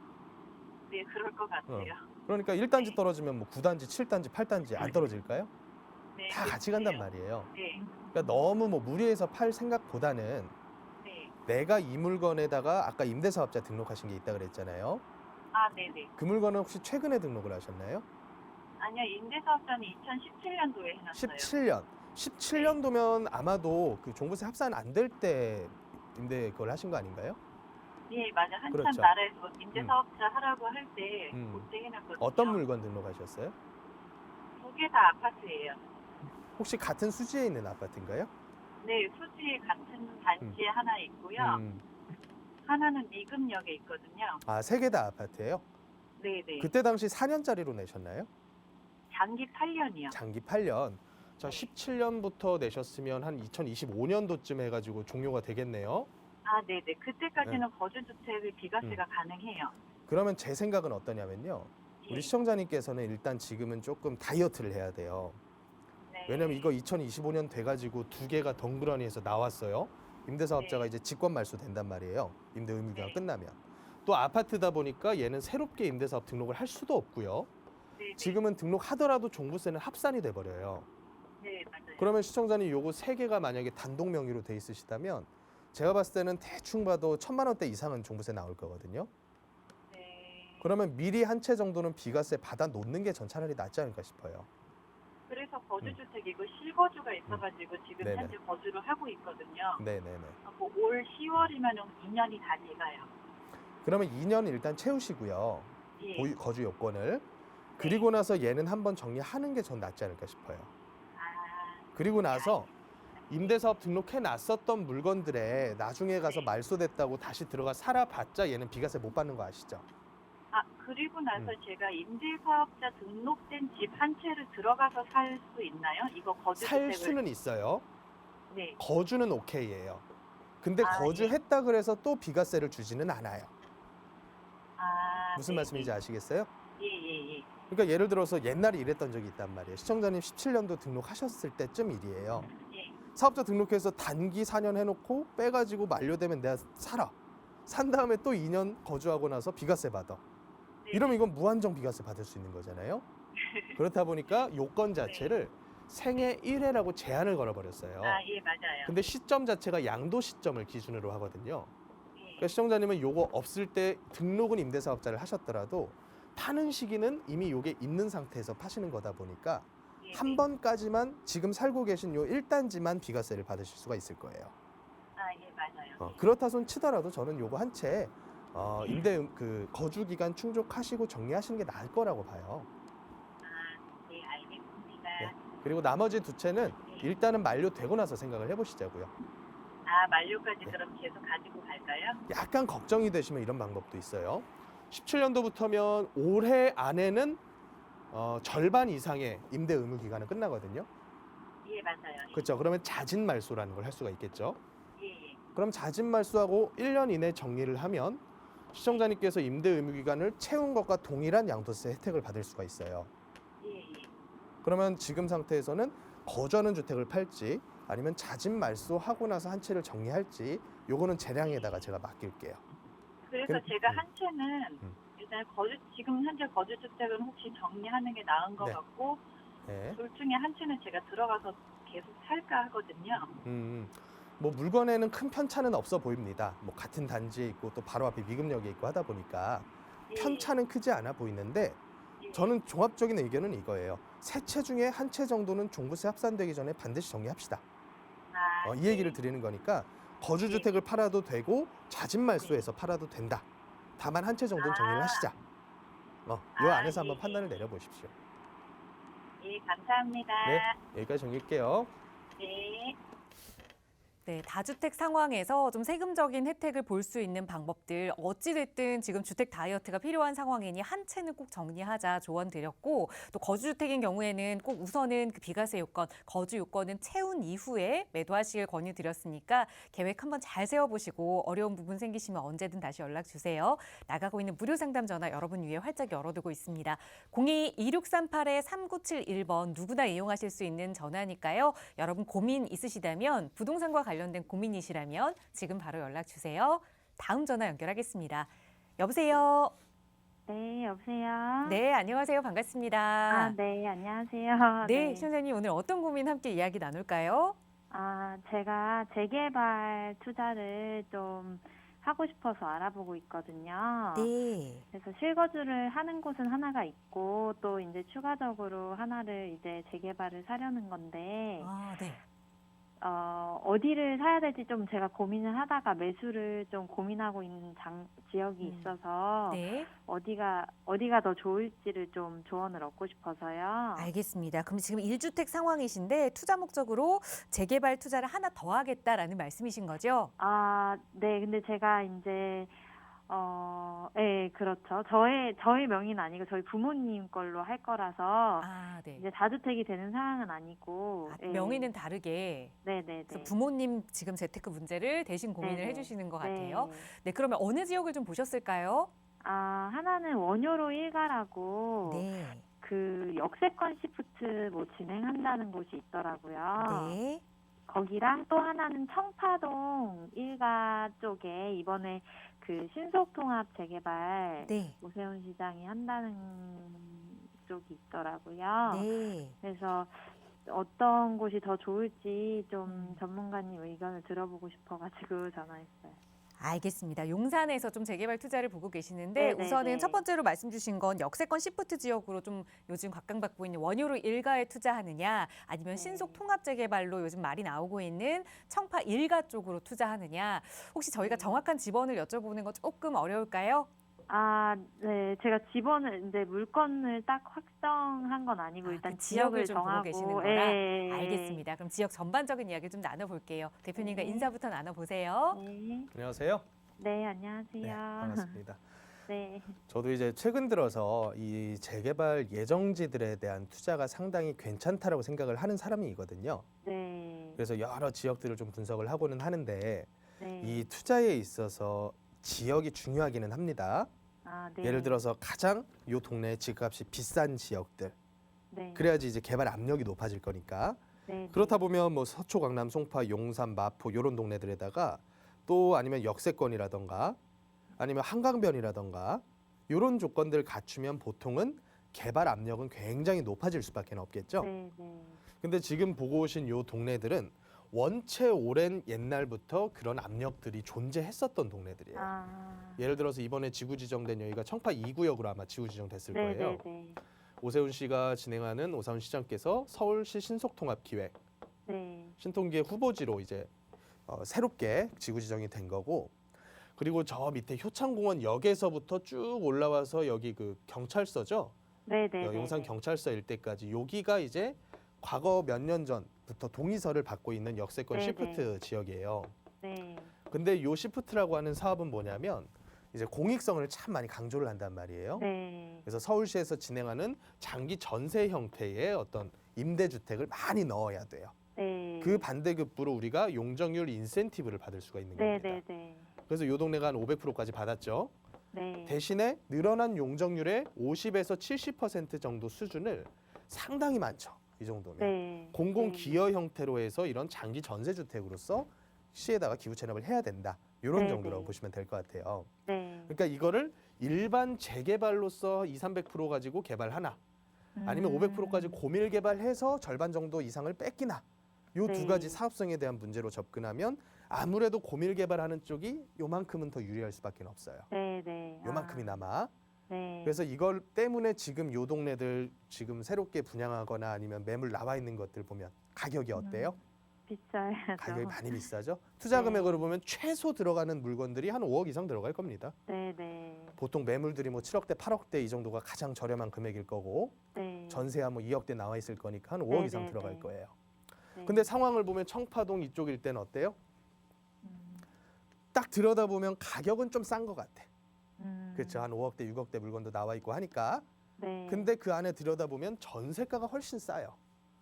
네, 그럴 것 같아요. 그러니까 1단지 떨어지면 뭐 9단지, 7단지, 8단지 안 떨어질까요? 네. 다 같이 간단 말이에요. 네. 그러니까 너무 뭐 무리해서 팔 생각보다는 네. 내가 이 물건에다가 아까 임대사업자 등록하신 게 있다 그랬잖아요. 네네. 그 물건은 혹시 최근에 등록을 하셨나요? 아니요, 임대사업자는 2017년도에 해놨어요. 17년도면 아마도 그 종부세 합산 안 될 때 임대 그걸 하신 거 아닌가요? 예, 맞아. 한참 그렇죠. 나라에서 임대사업자 하라고 할 때 그때 해놨거든요. 어떤 물건 등록하셨어요? 두 개 다 아파트예요. 혹시 같은 수지에 있는 아파트인가요? 네, 수지 같은 단지에 하나 있고요. 음. 하나는 미금역에 있거든요. 아, 세 개 다 아파트예요? 네네. 그때 당시 4년짜리로 내셨나요? 장기 8년이요. 장기 8년. 자, 17년부터 내셨으면 한 2025년도쯤 해가지고 종료가 되겠네요. 아, 네네. 그때까지는 거주주택의 비과세가 가능해요. 그러면 제 생각은 어떠냐면요. 예. 우리 시청자님께서는 일단 지금은 조금 다이어트를 해야 돼요. 네. 왜냐면 이거 2025년 돼가지고 두 개가 덩그러니 해서 나왔어요. 임대사업자가 네. 이제 직권 말소 된단 말이에요. 임대 의무기간 네. 끝나면. 또 아파트다 보니까 얘는 새롭게 임대사업 등록을 할 수도 없고요. 네네. 지금은 등록하더라도 종부세는 합산이 돼버려요. 네, 맞아요. 그러면 시청자님 요거 세 개가 만약에 단독 명의로 돼 있으시다면 제가 봤을 때는 대충 봐도 1,000만 원대 이상은 종부세 나올 거거든요. 네. 그러면 미리 한 채 정도는 비과세 받아 놓는 게 전 차라리 낫지 않을까 싶어요. 그래서 거주주택이고 실거주가 있어가지고 지금 네네. 현재 거주를 하고 있거든요. 네네네. 뭐 올 10월이면 2년이 다 돼가요. 그러면 2년 일단 채우시고요. 예. 거주 요건을. 그리고 나서 얘는 한번 정리하는 게 전 낫지 않을까 싶어요. 아, 그리고 나서 임대사업 등록해 놨었던 물건들에 나중에 가서 말소됐다고 다시 들어가 살아봤자 얘는 비과세 못 받는 거 아시죠? 아, 그리고 나서 제가 임대사업자 등록된 집 한 채를 들어가서 살 수 있나요? 이거 살 거주주택을. 수는 있어요. 네. 거주는 오케이예요. 근데 아, 거주했다 그래서 또 비과세를 주지는 않아요. 아, 무슨 네, 말씀인지 아시겠어요? 예, 예, 예. 그러니까 예를 들어서 옛날에 이랬던 적이 있단 말이에요. 시청자님 17년도 등록하셨을 때쯤 일이에요. 예. 사업자 등록해서 단기 4년 해놓고 빼가지고 만료되면 내가 살아. 산 다음에 또 2년 거주하고 나서 비과세 받아. 네. 이러면 이건 무한정 비과세 받을 수 있는 거잖아요. 그렇다 보니까 요건 자체를 생애 1회라고 제한을 걸어버렸어요. 아, 예, 맞아요. 근데 시점 자체가 양도 시점을 기준으로 하거든요. 예. 그러니까 시청자님은 요거 없을 때 등록은 임대사업자를 하셨더라도 파는 시기는 이미 요게 있는 상태에서 파시는 거다 보니까 예, 한 예. 번까지만 지금 살고 계신 요 1단지만 비과세를 받으실 수가 있을 거예요. 아, 예, 맞아요. 그렇다 손 치더라도 저는 요거 한 채 임대 그 거주 기간 충족하시고 정리하시는 게 나을 거라고 봐요. 아, 네, 알겠습니다. 네. 그리고 나머지 두 채는 일단은 만료되고 나서 생각을 해보시자고요. 아, 만료까지 네. 그럼 계속 가지고 갈까요? 약간 걱정이 되시면 이런 방법도 있어요. 17년도부터면 올해 안에는 절반 이상의 임대 의무 기간은 끝나거든요. 예, 맞아요. 그렇죠. 그러면 자진 말소라는 걸 할 수가 있겠죠. 예, 예. 그럼 자진 말소하고 1년 이내 정리를 하면 시청자님께서 임대 의무 기간을 채운 것과 동일한 양도세 혜택을 받을 수가 있어요. 예, 예. 그러면 지금 상태에서는 거주하는 주택을 팔지 아니면 자진 말소하고 나서 한 채를 정리할지 요거는 재량에다가 제가 맡길게요. 그래서 그- 제가 한 채는 음. 일단 지금 현재 거주주택은 혹시 정리하는 게 나은 것 네. 같고 네. 둘 중에 한 채는 제가 들어가서 계속 살까 하거든요. 뭐 물건에는 큰 편차는 없어 보입니다. 뭐 같은 단지에 있고 또 바로 앞에 미금역에 있고 하다 보니까 예, 편차는 크지 않아 보이는데 예. 저는 종합적인 의견은 이거예요. 세 채 중에 한 채 정도는 종부세 합산되기 전에 반드시 정리합시다. 아, 이 얘기를 드리는 거니까 거주주택을 팔아도 되고 자진 말소해서 팔아도 된다. 다만 한 채 정도는 정리를 하시자. 요 안에서 한번 예, 판단을 내려보십시오. 예, 감사합니다. 네, 여기까지 정리할게요. 네. 네, 다주택 상황에서 좀 세금적인 혜택을 볼 수 있는 방법들 어찌됐든 지금 주택 다이어트가 필요한 상황이니 한 채는 꼭 정리하자 조언 드렸고 또 거주주택인 경우에는 꼭 우선은 그 비과세 요건, 거주 요건은 채운 이후에 매도하시길 권유드렸으니까 계획 한번 잘 세워보시고 어려운 부분 생기시면 언제든 다시 연락 주세요. 나가고 있는 무료 상담 전화 여러분 위해 활짝 열어두고 있습니다. 02-2638-3971번 누구나 이용하실 수 있는 전화니까요. 여러분 고민 있으시다면 부동산과 관련된 고민이시라면 지금 바로 연락 주세요. 다음 전화 연결하겠습니다. 여보세요. 네, 여보세요? 네, 안녕하세요. 반갑습니다. 네, 안녕하세요. 네, 시청자님 오늘 어떤 고민 함께 이야기 나눌까요? 제가 재개발 투자를 좀 하고 싶어서 알아보고 있거든요. 네. 그래서 실거주를 하는 곳은 하나가 있고 또 이제 추가적으로 하나를 이제 재개발을 사려는 건데 네. 어디를 사야 될지 좀 제가 고민을 하다가 매수를 좀 고민하고 있는 지역이 있어서 네. 어디가 더 좋을지를 좀 조언을 얻고 싶어서요. 알겠습니다. 그럼 지금 1주택 상황이신데 투자 목적으로 재개발 투자를 하나 더 하겠다라는 말씀이신 거죠? 아, 네. 근데 제가 이제 네, 그렇죠. 저의 명의는 아니고 저희 부모님 걸로 할 거라서 아, 네. 이제 다주택이 되는 상황은 아니고. 아, 예. 명의는 다르게. 네네네. 그래서 부모님 지금 재테크 문제를 대신 고민을 네네. 해주시는 것 같아요. 네. 네, 그러면 어느 지역을 좀 보셨을까요? 아, 하나는 원효로 일가라고 네. 그 역세권 시프트 뭐 진행한다는 곳이 있더라고요. 네. 거기랑 또 하나는 청파동 일가 쪽에 이번에 그 신속통합 재개발 네. 오세훈 시장이 한다는 쪽이 있더라고요. 네. 그래서 어떤 곳이 더 좋을지 좀 전문가님 의견을 들어보고 싶어가지고 전화했어요. 알겠습니다. 용산에서 좀 재개발 투자를 보고 계시는데 네네네. 우선은 첫 번째로 말씀 주신 건 역세권 시프트 지역으로 좀 요즘 각광받고 있는 원효로 일가에 투자하느냐 아니면 네. 신속 통합 재개발로 요즘 말이 나오고 있는 청파 일가 쪽으로 투자하느냐 혹시 저희가 네. 정확한 지번을 여쭤보는 건 조금 어려울까요? 아, 네. 제가 지번을 이제 물건을 딱 확정한 건 아니고 일단 그 지역을 지역을 좀 보고 정하고. 계시는 거라 예. 알겠습니다. 그럼 지역 전반적인 이야기 좀 나눠볼게요. 대표님과 네. 인사부터 나눠보세요. 네. 안녕하세요. 네, 네, 안녕하세요. 반갑습니다. 네. 저도 이제 최근 들어서 이 재개발 예정지들에 대한 투자가 상당히 괜찮다라고 생각을 하는 사람이거든요. 네. 그래서 여러 지역들을 좀 분석을 하고는 하는데 네. 이 투자에 있어서 지역이 중요하기는 합니다. 아, 네. 예를 들어서 가장 요 동네의 집값이 비싼 지역들. 네. 그래야지 이제 개발 압력이 높아질 거니까. 네. 그렇다 보면 뭐 서초, 강남, 송파, 용산, 마포 이런 동네들에다가 또 아니면 역세권이라던가 아니면 한강변이라던가 이런 조건들 갖추면 보통은 개발 압력은 굉장히 높아질 수밖에 없겠죠. 네. 네. 근데 지금 보고 오신 요 동네들은 원체 오랜 옛날부터 그런 압력들이 존재했었던 동네들이에요. 아. 예를 들어서 이번에 지구 지정된 여기가 청파 2구역으로 아마 지구 지정됐을 네. 거예요. 네. 네. 오세훈 씨가 진행하는 오세훈 시장께서 서울시 신속통합기획 네. 신통기의 후보지로 이제 새롭게 지구 지정이 된 거고, 그리고 저 밑에 효창공원역에서부터 쭉 올라와서 여기 그 경찰서죠. 네. 네. 용산 경찰서 일대까지 여기가 이제 과거 몇 년 전부터 동의서를 받고 있는 역세권 네네. 시프트 지역이에요. 네. 근데 요 시프트라고 하는 사업은 뭐냐면 이제 공익성을 참 많이 강조를 한단 말이에요. 네. 그래서 서울시에서 진행하는 장기 전세 형태의 어떤 임대주택을 많이 넣어야 돼요. 네. 그 반대급부로 우리가 용적률 인센티브를 받을 수가 있는 네. 겁니다. 네. 네. 그래서 요 동네가 한 500%까지 받았죠. 네. 대신에 늘어난 용적률의 50에서 70% 정도 수준을 상당히 많죠. 이 정도면. 네. 공공 네. 기여 형태로 해서 이런 장기 전세 주택으로서 시에다가 기부 체납을 해야 된다. 이런 네, 정도라고 네. 보시면 될 것 같아요. 네. 그러니까 이거를 일반 재개발로서 200~300% 가지고 개발하나 아니면 500%까지 고밀 개발해서 절반 정도 이상을 뺏기나 요 두 네. 가지 사업성에 대한 문제로 접근하면 아무래도 고밀 개발하는 쪽이 요만큼은 더 유리할 수밖에 없어요. 네. 네. 요만큼이나마. 네. 그래서 이걸 때문에 지금 요 동네들 지금 새롭게 분양하거나 아니면 매물 나와 있는 것들 보면 가격이 어때요? 비싸요. 가격이 많이 비싸죠. 투자 네. 금액으로 보면 최소 들어가는 물건들이 한 5억 이상 들어갈 겁니다. 네. 네. 보통 매물들이 뭐 7억대, 8억대 이 정도가 가장 저렴한 금액일 거고 네. 전세야 뭐 2억대 나와 있을 거니까 한 5억 네, 이상 네, 들어갈 네. 거예요. 네. 근데 상황을 보면 청파동 이쪽일 때는 어때요? 딱 들여다보면 가격은 좀 싼 것 같아. 그렇죠. 한 5억대, 6억대 물건도 나와 있고 하니까. 네. 근데 그 안에 들여다보면 전세가가 훨씬 싸요.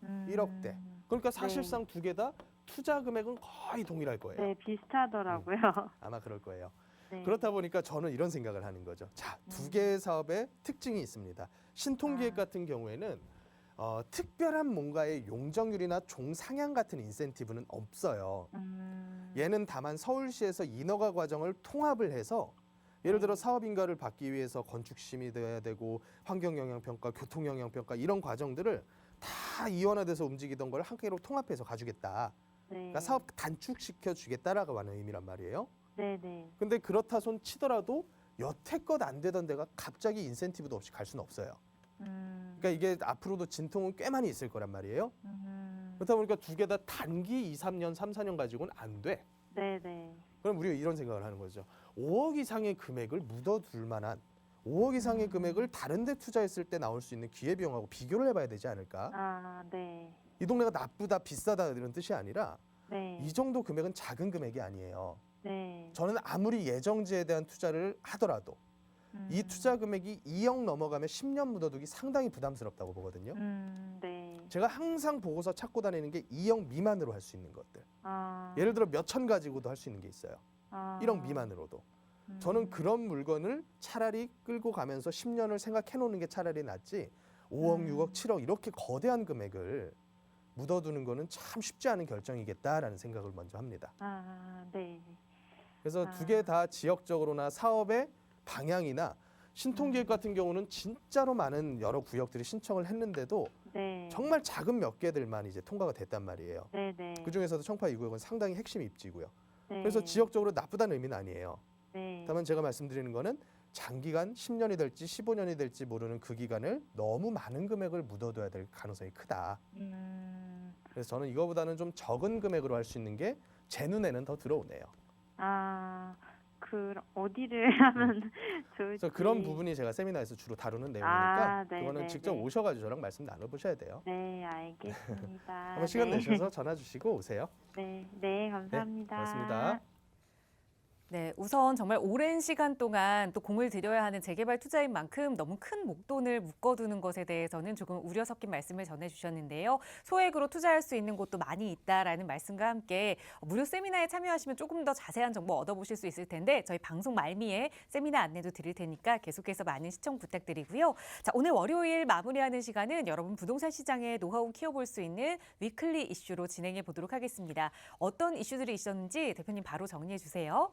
1억대. 그러니까 사실상 두 개 다 투자 금액은 거의 동일할 거예요. 네, 비슷하더라고요. 아마 그럴 거예요. 네. 그렇다 보니까 저는 이런 생각을 하는 거죠. 자, 두 개의 사업의 특징이 있습니다. 신통기획 같은 경우에는 특별한 뭔가의 용적률이나 종상향 같은 인센티브는 없어요. 얘는 다만 서울시에서 인허가 과정을 통합을 해서 예를 들어 사업 인가를 받기 위해서 건축 심의돼야 되고 환경 영향 평가, 교통 영향 평가 이런 과정들을 다 이원화돼서 움직이던 걸 한 개로 통합해서 가주겠다. 네. 그러니까 사업 단축시켜 주겠다라고 하는 의미란 말이에요. 네, 네. 근데 그렇다 손 치더라도 여태껏 안 되던 데가 갑자기 인센티브도 없이 갈 수는 없어요. 그러니까 이게 앞으로도 진통은 꽤 많이 있을 거란 말이에요. 그렇다 보니까 두 개 다 단기 2, 3년, 3, 4년 가지고는 안 돼. 네네. 그럼 우리가 이런 생각을 하는 거죠. 5억 이상의 금액을 묻어둘 만한 5억 이상의 금액을 다른 데 투자했을 때 나올 수 있는 기회비용하고 비교를 해봐야 되지 않을까? 아, 네. 이 동네가 나쁘다, 비싸다 이런 뜻이 아니라 네. 이 정도 금액은 작은 금액이 아니에요. 네. 저는 아무리 예정지에 대한 투자를 하더라도 이 투자 금액이 2억 넘어가면 10년 묻어두기 상당히 부담스럽다고 보거든요. 네. 제가 항상 보고서 찾고 다니는 게 2억 미만으로 할 수 있는 것들. 아. 예를 들어 몇 천 가지고도 할 수 있는 게 있어요. 아. 1억 미만으로도. 저는 그런 물건을 차라리 끌고 가면서 10년을 생각해 놓는 게 차라리 낫지 5억, 6억, 7억 이렇게 거대한 금액을 묻어두는 거는 참 쉽지 않은 결정이겠다라는 생각을 먼저 합니다. 아, 네. 그래서 두 개 다 지역적으로나 사업의 방향이나 신통기획 같은 경우는 진짜로 많은 여러 구역들이 신청을 했는데도 네. 정말 작은 몇 개들만 이제 통과가 됐단 말이에요. 네네. 그중에서도 청파 2구역은 상당히 핵심 입지고요. 네. 그래서 지역적으로 나쁘다는 의미는 아니에요. 네. 다만 제가 말씀드리는 거는 장기간 10년이 될지 15년이 될지 모르는 그 기간을 너무 많은 금액을 묻어둬야 될 가능성이 크다. 그래서 저는 이거보다는 좀 적은 금액으로 할 수 있는 게 제 눈에는 더 들어오네요. 아, 어디를 하면 좋을지. 그래서 그런 부분이 제가 세미나에서 주로 다루는 내용이니까 아, 네, 그거는 네, 직접 네. 오셔가지고 저랑 말씀 나눠보셔야 돼요. 네, 알겠습니다. 한번 시간 네. 내셔서 전화 주시고 오세요. 네, 네, 감사합니다. 고맙습니다. 네, 우선 정말 오랜 시간 동안 또 공을 들여야 하는 재개발 투자인 만큼 너무 큰 목돈을 묶어두는 것에 대해서는 조금 우려 섞인 말씀을 전해주셨는데요. 소액으로 투자할 수 있는 곳도 많이 있다라는 말씀과 함께 무료 세미나에 참여하시면 조금 더 자세한 정보 얻어보실 수 있을 텐데 저희 방송 말미에 세미나 안내도 드릴 테니까 계속해서 많은 시청 부탁드리고요. 자, 오늘 월요일 마무리하는 시간은 여러분 부동산 시장의 노하우 키워볼 수 있는 위클리 이슈로 진행해 보도록 하겠습니다. 어떤 이슈들이 있었는지 대표님 바로 정리해 주세요.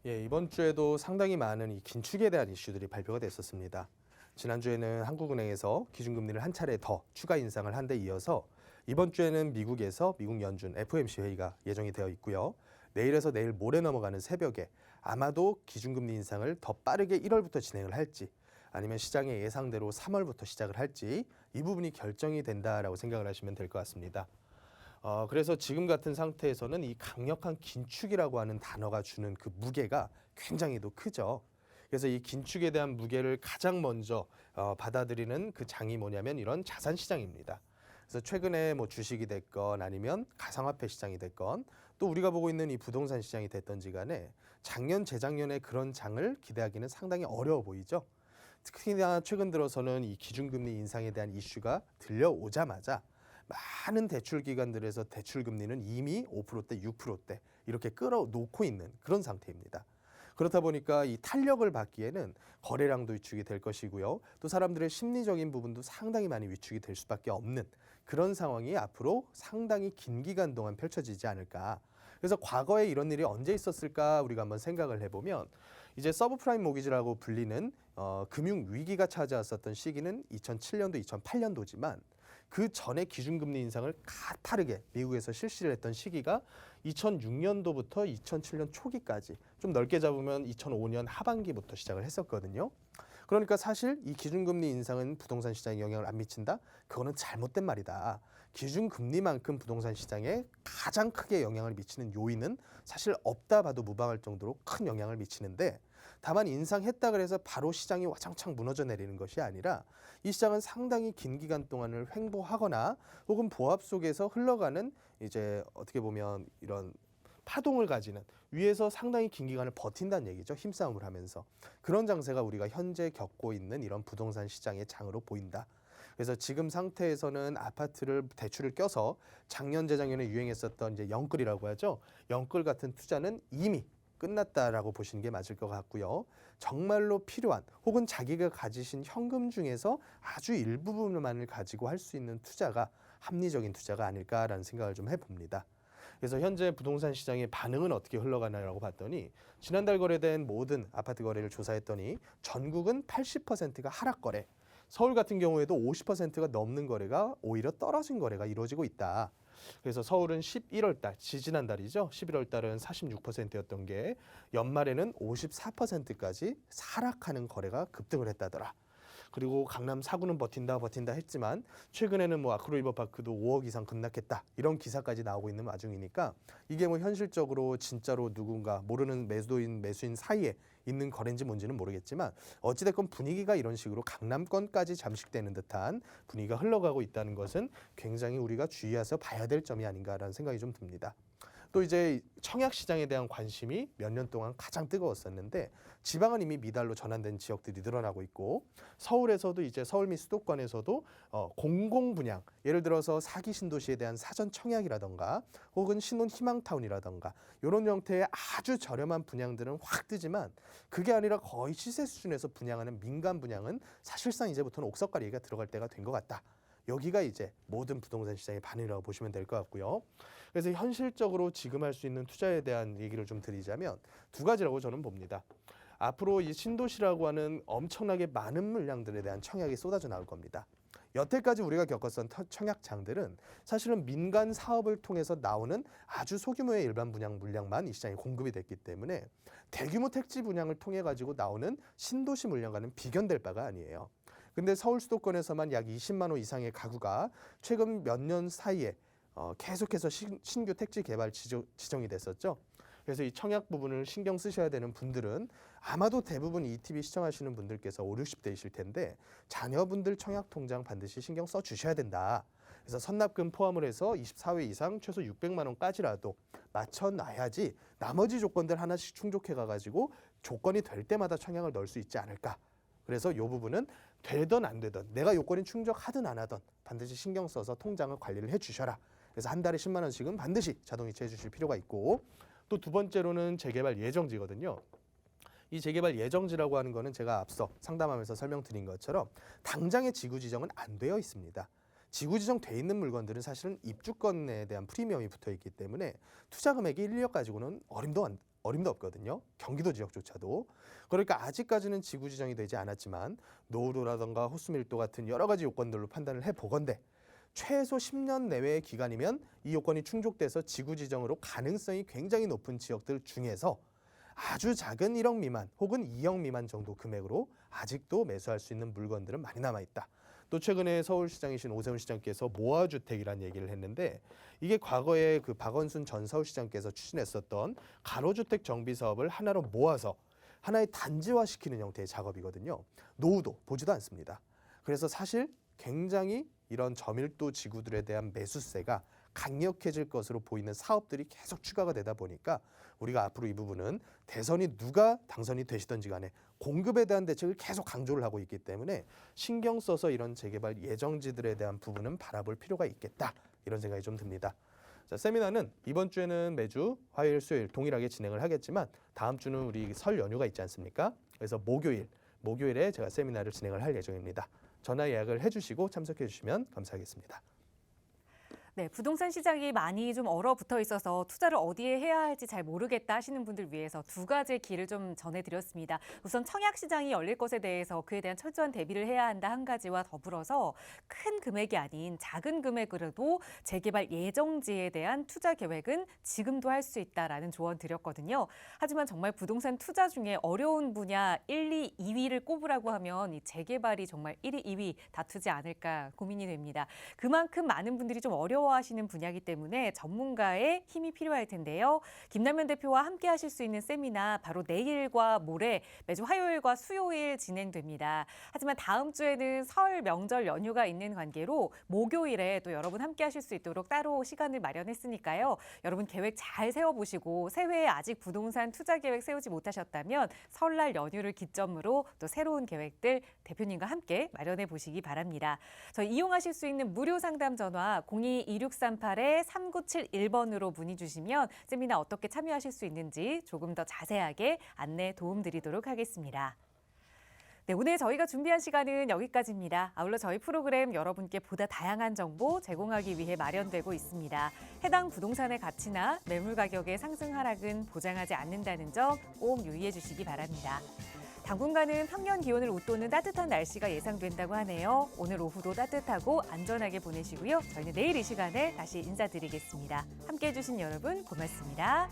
예, 이번 주에도 상당히 많은 이 긴축에 대한 이슈들이 발표가 됐었습니다. 지난주에는 한국은행에서 기준금리를 한 차례 더 추가 인상을 한 데 이어서 이번 주에는 미국에서 미국 연준 FOMC 회의가 예정이 되어 있고요. 내일에서 내일 모레 넘어가는 새벽에 아마도 기준금리 인상을 더 빠르게 1월부터 진행을 할지 아니면 시장의 예상대로 3월부터 시작을 할지 이 부분이 결정이 된다라고 생각을 하시면 될 것 같습니다. 그래서 지금 같은 상태에서는 이 강력한 긴축이라고 하는 단어가 주는 그 무게가 굉장히도 크죠. 그래서 이 긴축에 대한 무게를 가장 먼저 받아들이는 그 장이 뭐냐면 이런 자산 시장입니다. 그래서 최근에 뭐 주식이 됐건 아니면 가상화폐 시장이 됐건 또 우리가 보고 있는 이 부동산 시장이 됐던지 간에 작년, 재작년에 그런 장을 기대하기는 상당히 어려워 보이죠. 특히나 최근 들어서는 이 기준금리 인상에 대한 이슈가 들려오자마자 많은 대출 기관들에서 대출 금리는 이미 5%대, 6%대 이렇게 끌어놓고 있는 그런 상태입니다. 그렇다 보니까 이 탄력을 받기에는 거래량도 위축이 될 것이고요. 또 사람들의 심리적인 부분도 상당히 많이 위축이 될 수밖에 없는 그런 상황이 앞으로 상당히 긴 기간 동안 펼쳐지지 않을까. 그래서 과거에 이런 일이 언제 있었을까 우리가 한번 생각을 해보면 이제 서브프라임 모기지라고 불리는 금융 위기가 찾아왔었던 시기는 2007년도, 2008년도지만 그 전에 기준금리 인상을 가파르게 미국에서 실시를 했던 시기가 2006년도부터 2007년 초기까지 좀 넓게 잡으면 2005년 하반기부터 시작을 했었거든요. 그러니까 사실 이 기준금리 인상은 부동산 시장에 영향을 안 미친다? 그거는 잘못된 말이다. 기준금리만큼 부동산 시장에 가장 크게 영향을 미치는 요인은 사실 없다 봐도 무방할 정도로 큰 영향을 미치는데 다만 인상했다 그래서 바로 시장이 와장창 무너져 내리는 것이 아니라 이 시장은 상당히 긴 기간 동안을 횡보하거나 혹은 보합 속에서 흘러가는 이제 어떻게 보면 이런 파동을 가지는 위에서 상당히 긴 기간을 버틴다는 얘기죠. 힘싸움을 하면서. 그런 장세가 우리가 현재 겪고 있는 이런 부동산 시장의 장으로 보인다. 그래서 지금 상태에서는 아파트를 대출을 껴서 작년, 재작년에 유행했었던 이제 영끌이라고 하죠. 영끌 같은 투자는 이미 끝났다라고 보시는 게 맞을 것 같고요. 정말로 필요한 혹은 자기가 가지신 현금 중에서 아주 일부분만을 가지고 할 수 있는 투자가 합리적인 투자가 아닐까라는 생각을 좀 해봅니다. 그래서 현재 부동산 시장의 반응은 어떻게 흘러가나라고 봤더니 지난달 거래된 모든 아파트 거래를 조사했더니 전국은 80%가 하락 거래, 서울 같은 경우에도 50%가 넘는 거래가 오히려 떨어진 거래가 이루어지고 있다. 그래서 서울은 11월 달, 지지난달이죠. 11월 달은 46%였던 게 연말에는 54%까지 하락하는 거래가 급등을 했다더라. 그리고 강남 4구는 버틴다 했지만 최근에는 뭐 아크로리버파크도 5억 이상 급락했다 이런 기사까지 나오고 있는 와중이니까 이게 뭐 현실적으로 진짜로 누군가 모르는 매수인 사이에 있는 거래인지 뭔지는 모르겠지만 어찌됐건 분위기가 이런 식으로 강남권까지 잠식되는 듯한 분위기가 흘러가고 있다는 것은 굉장히 우리가 주의해서 봐야 될 점이 아닌가라는 생각이 좀 듭니다. 또 이제 청약 시장에 대한 관심이 몇 년 동안 가장 뜨거웠었는데 지방은 이미 미달로 전환된 지역들이 늘어나고 있고 서울에서도 이제 서울 및 수도권에서도 공공 분양, 예를 들어서 사기 신도시에 대한 사전 청약이라던가 혹은 신혼 희망타운이라던가 이런 형태의 아주 저렴한 분양들은 확 뜨지만 그게 아니라 거의 시세 수준에서 분양하는 민간 분양은 사실상 이제부터는 옥석가리가 들어갈 때가 된 것 같다. 여기가 이제 모든 부동산 시장의 반응이라고 보시면 될 것 같고요. 그래서 현실적으로 지금 할 수 있는 투자에 대한 얘기를 좀 드리자면 두 가지라고 저는 봅니다. 앞으로 이 신도시라고 하는 엄청나게 많은 물량들에 대한 청약이 쏟아져 나올 겁니다. 여태까지 우리가 겪었던 청약장들은 사실은 민간 사업을 통해서 나오는 아주 소규모의 일반 분양 물량만 이 시장에 공급이 됐기 때문에 대규모 택지 분양을 통해 가지고 나오는 신도시 물량과는 비견될 바가 아니에요. 근데 서울 수도권에서만 약 20만 호 이상의 가구가 최근 몇 년 사이에 계속해서 신규 택지 개발 지정이 됐었죠. 그래서 이 청약 부분을 신경 쓰셔야 되는 분들은 아마도 대부분 ETV 시청하시는 분들께서 5, 60대이실 텐데 자녀분들 청약 통장 반드시 신경 써 주셔야 된다. 그래서 선납금 포함을 해서 24회 이상 최소 600만 원까지라도 맞춰놔야지 나머지 조건들 하나씩 충족해 가지고 조건이 될 때마다 청약을 넣을 수 있지 않을까. 그래서 이 부분은 되든 안 되든 내가 요건이 충족하든 안 하든 반드시 신경 써서 통장을 관리를 해 주셔라. 그래서 한 달에 10만 원씩은 반드시 자동 이체해 주실 필요가 있고 또 두 번째로는 재개발 예정지거든요. 이 재개발 예정지라고 하는 거는 제가 앞서 상담하면서 설명드린 것처럼 당장의 지구 지정은 안 되어 있습니다. 지구 지정돼 있는 물건들은 사실은 입주권에 대한 프리미엄이 붙어 있기 때문에 투자 금액이 1억 가지고는 어림도 없거든요. 경기도 지역조차도. 그러니까 아직까지는 지구 지정이 되지 않았지만 노후도라든가 호수 밀도 같은 여러 가지 요건들로 판단을 해보건대 최소 10년 내외의 기간이면 이 요건이 충족돼서 지구 지정으로 가능성이 굉장히 높은 지역들 중에서 아주 작은 1억 미만 혹은 2억 미만 정도 금액으로 아직도 매수할 수 있는 물건들은 많이 남아있다. 또 최근에 서울시장이신 오세훈 시장께서 모아주택이라는 얘기를 했는데 이게 과거에 그 박원순 전 서울시장께서 추진했었던 가로주택 정비 사업을 하나로 모아서 하나의 단지화시키는 형태의 작업이거든요. 노후도 보지도 않습니다. 그래서 사실 굉장히 이런 저밀도 지구들에 대한 매수세가 강력해질 것으로 보이는 사업들이 계속 추가가 되다 보니까 우리가 앞으로 이 부분은 대선이 누가 당선이 되시든지 간에 공급에 대한 대책을 계속 강조를 하고 있기 때문에 신경 써서 이런 재개발 예정지들에 대한 부분은 바라볼 필요가 있겠다. 이런 생각이 좀 듭니다. 자, 세미나는 이번 주에는 매주 화요일, 수요일 동일하게 진행을 하겠지만 다음 주는 우리 설 연휴가 있지 않습니까? 그래서 목요일에 제가 세미나를 진행을 할 예정입니다. 전화 예약을 해주시고 참석해 주시면 감사하겠습니다. 네, 부동산 시장이 많이 좀 얼어붙어 있어서 투자를 어디에 해야 할지 잘 모르겠다 하시는 분들 위해서 두 가지의 길을 좀 전해드렸습니다. 우선 청약 시장이 열릴 것에 대해서 그에 대한 철저한 대비를 해야 한다 한 가지와 더불어서 큰 금액이 아닌 작은 금액으로도 재개발 예정지에 대한 투자 계획은 지금도 할 수 있다라는 조언 드렸거든요. 하지만 정말 부동산 투자 중에 어려운 분야 1, 2, 2위를 꼽으라고 하면 이 재개발이 정말 1위, 2위 다투지 않을까 고민이 됩니다. 그만큼 많은 분들이 좀 어려워하시는 분야이기 때문에 전문가의 힘이 필요할 텐데요. 김남현 대표와 함께 하실 수 있는 세미나 바로 내일과 모레 매주 화요일과 수요일 진행됩니다. 하지만 다음 주에는 설 명절 연휴가 있는 관계로 목요일에 또 여러분 함께 하실 수 있도록 따로 시간을 마련했으니까요. 여러분 계획 잘 세워보시고 새해에 아직 부동산 투자 계획 세우지 못하셨다면 설날 연휴를 기점으로 또 새로운 계획들 대표님과 함께 마련해 보시기 바랍니다. 저희 이용하실 수 있는 무료 상담 전화 02-2638-3971번으로 문의 주시면 세미나 어떻게 참여하실 수 있는지 조금 더 자세하게 안내 도움드리도록 하겠습니다. 네, 오늘 저희가 준비한 시간은 여기까지입니다. 아울러 저희 프로그램 여러분께 보다 다양한 정보 제공하기 위해 마련되고 있습니다. 해당 부동산의 가치나 매물 가격의 상승 하락은 보장하지 않는다는 점 꼭 유의해 주시기 바랍니다. 당분간은 평년 기온을 웃도는 따뜻한 날씨가 예상된다고 하네요. 오늘 오후도 따뜻하고 안전하게 보내시고요. 저희는 내일 이 시간에 다시 인사드리겠습니다. 함께해 주신 여러분 고맙습니다.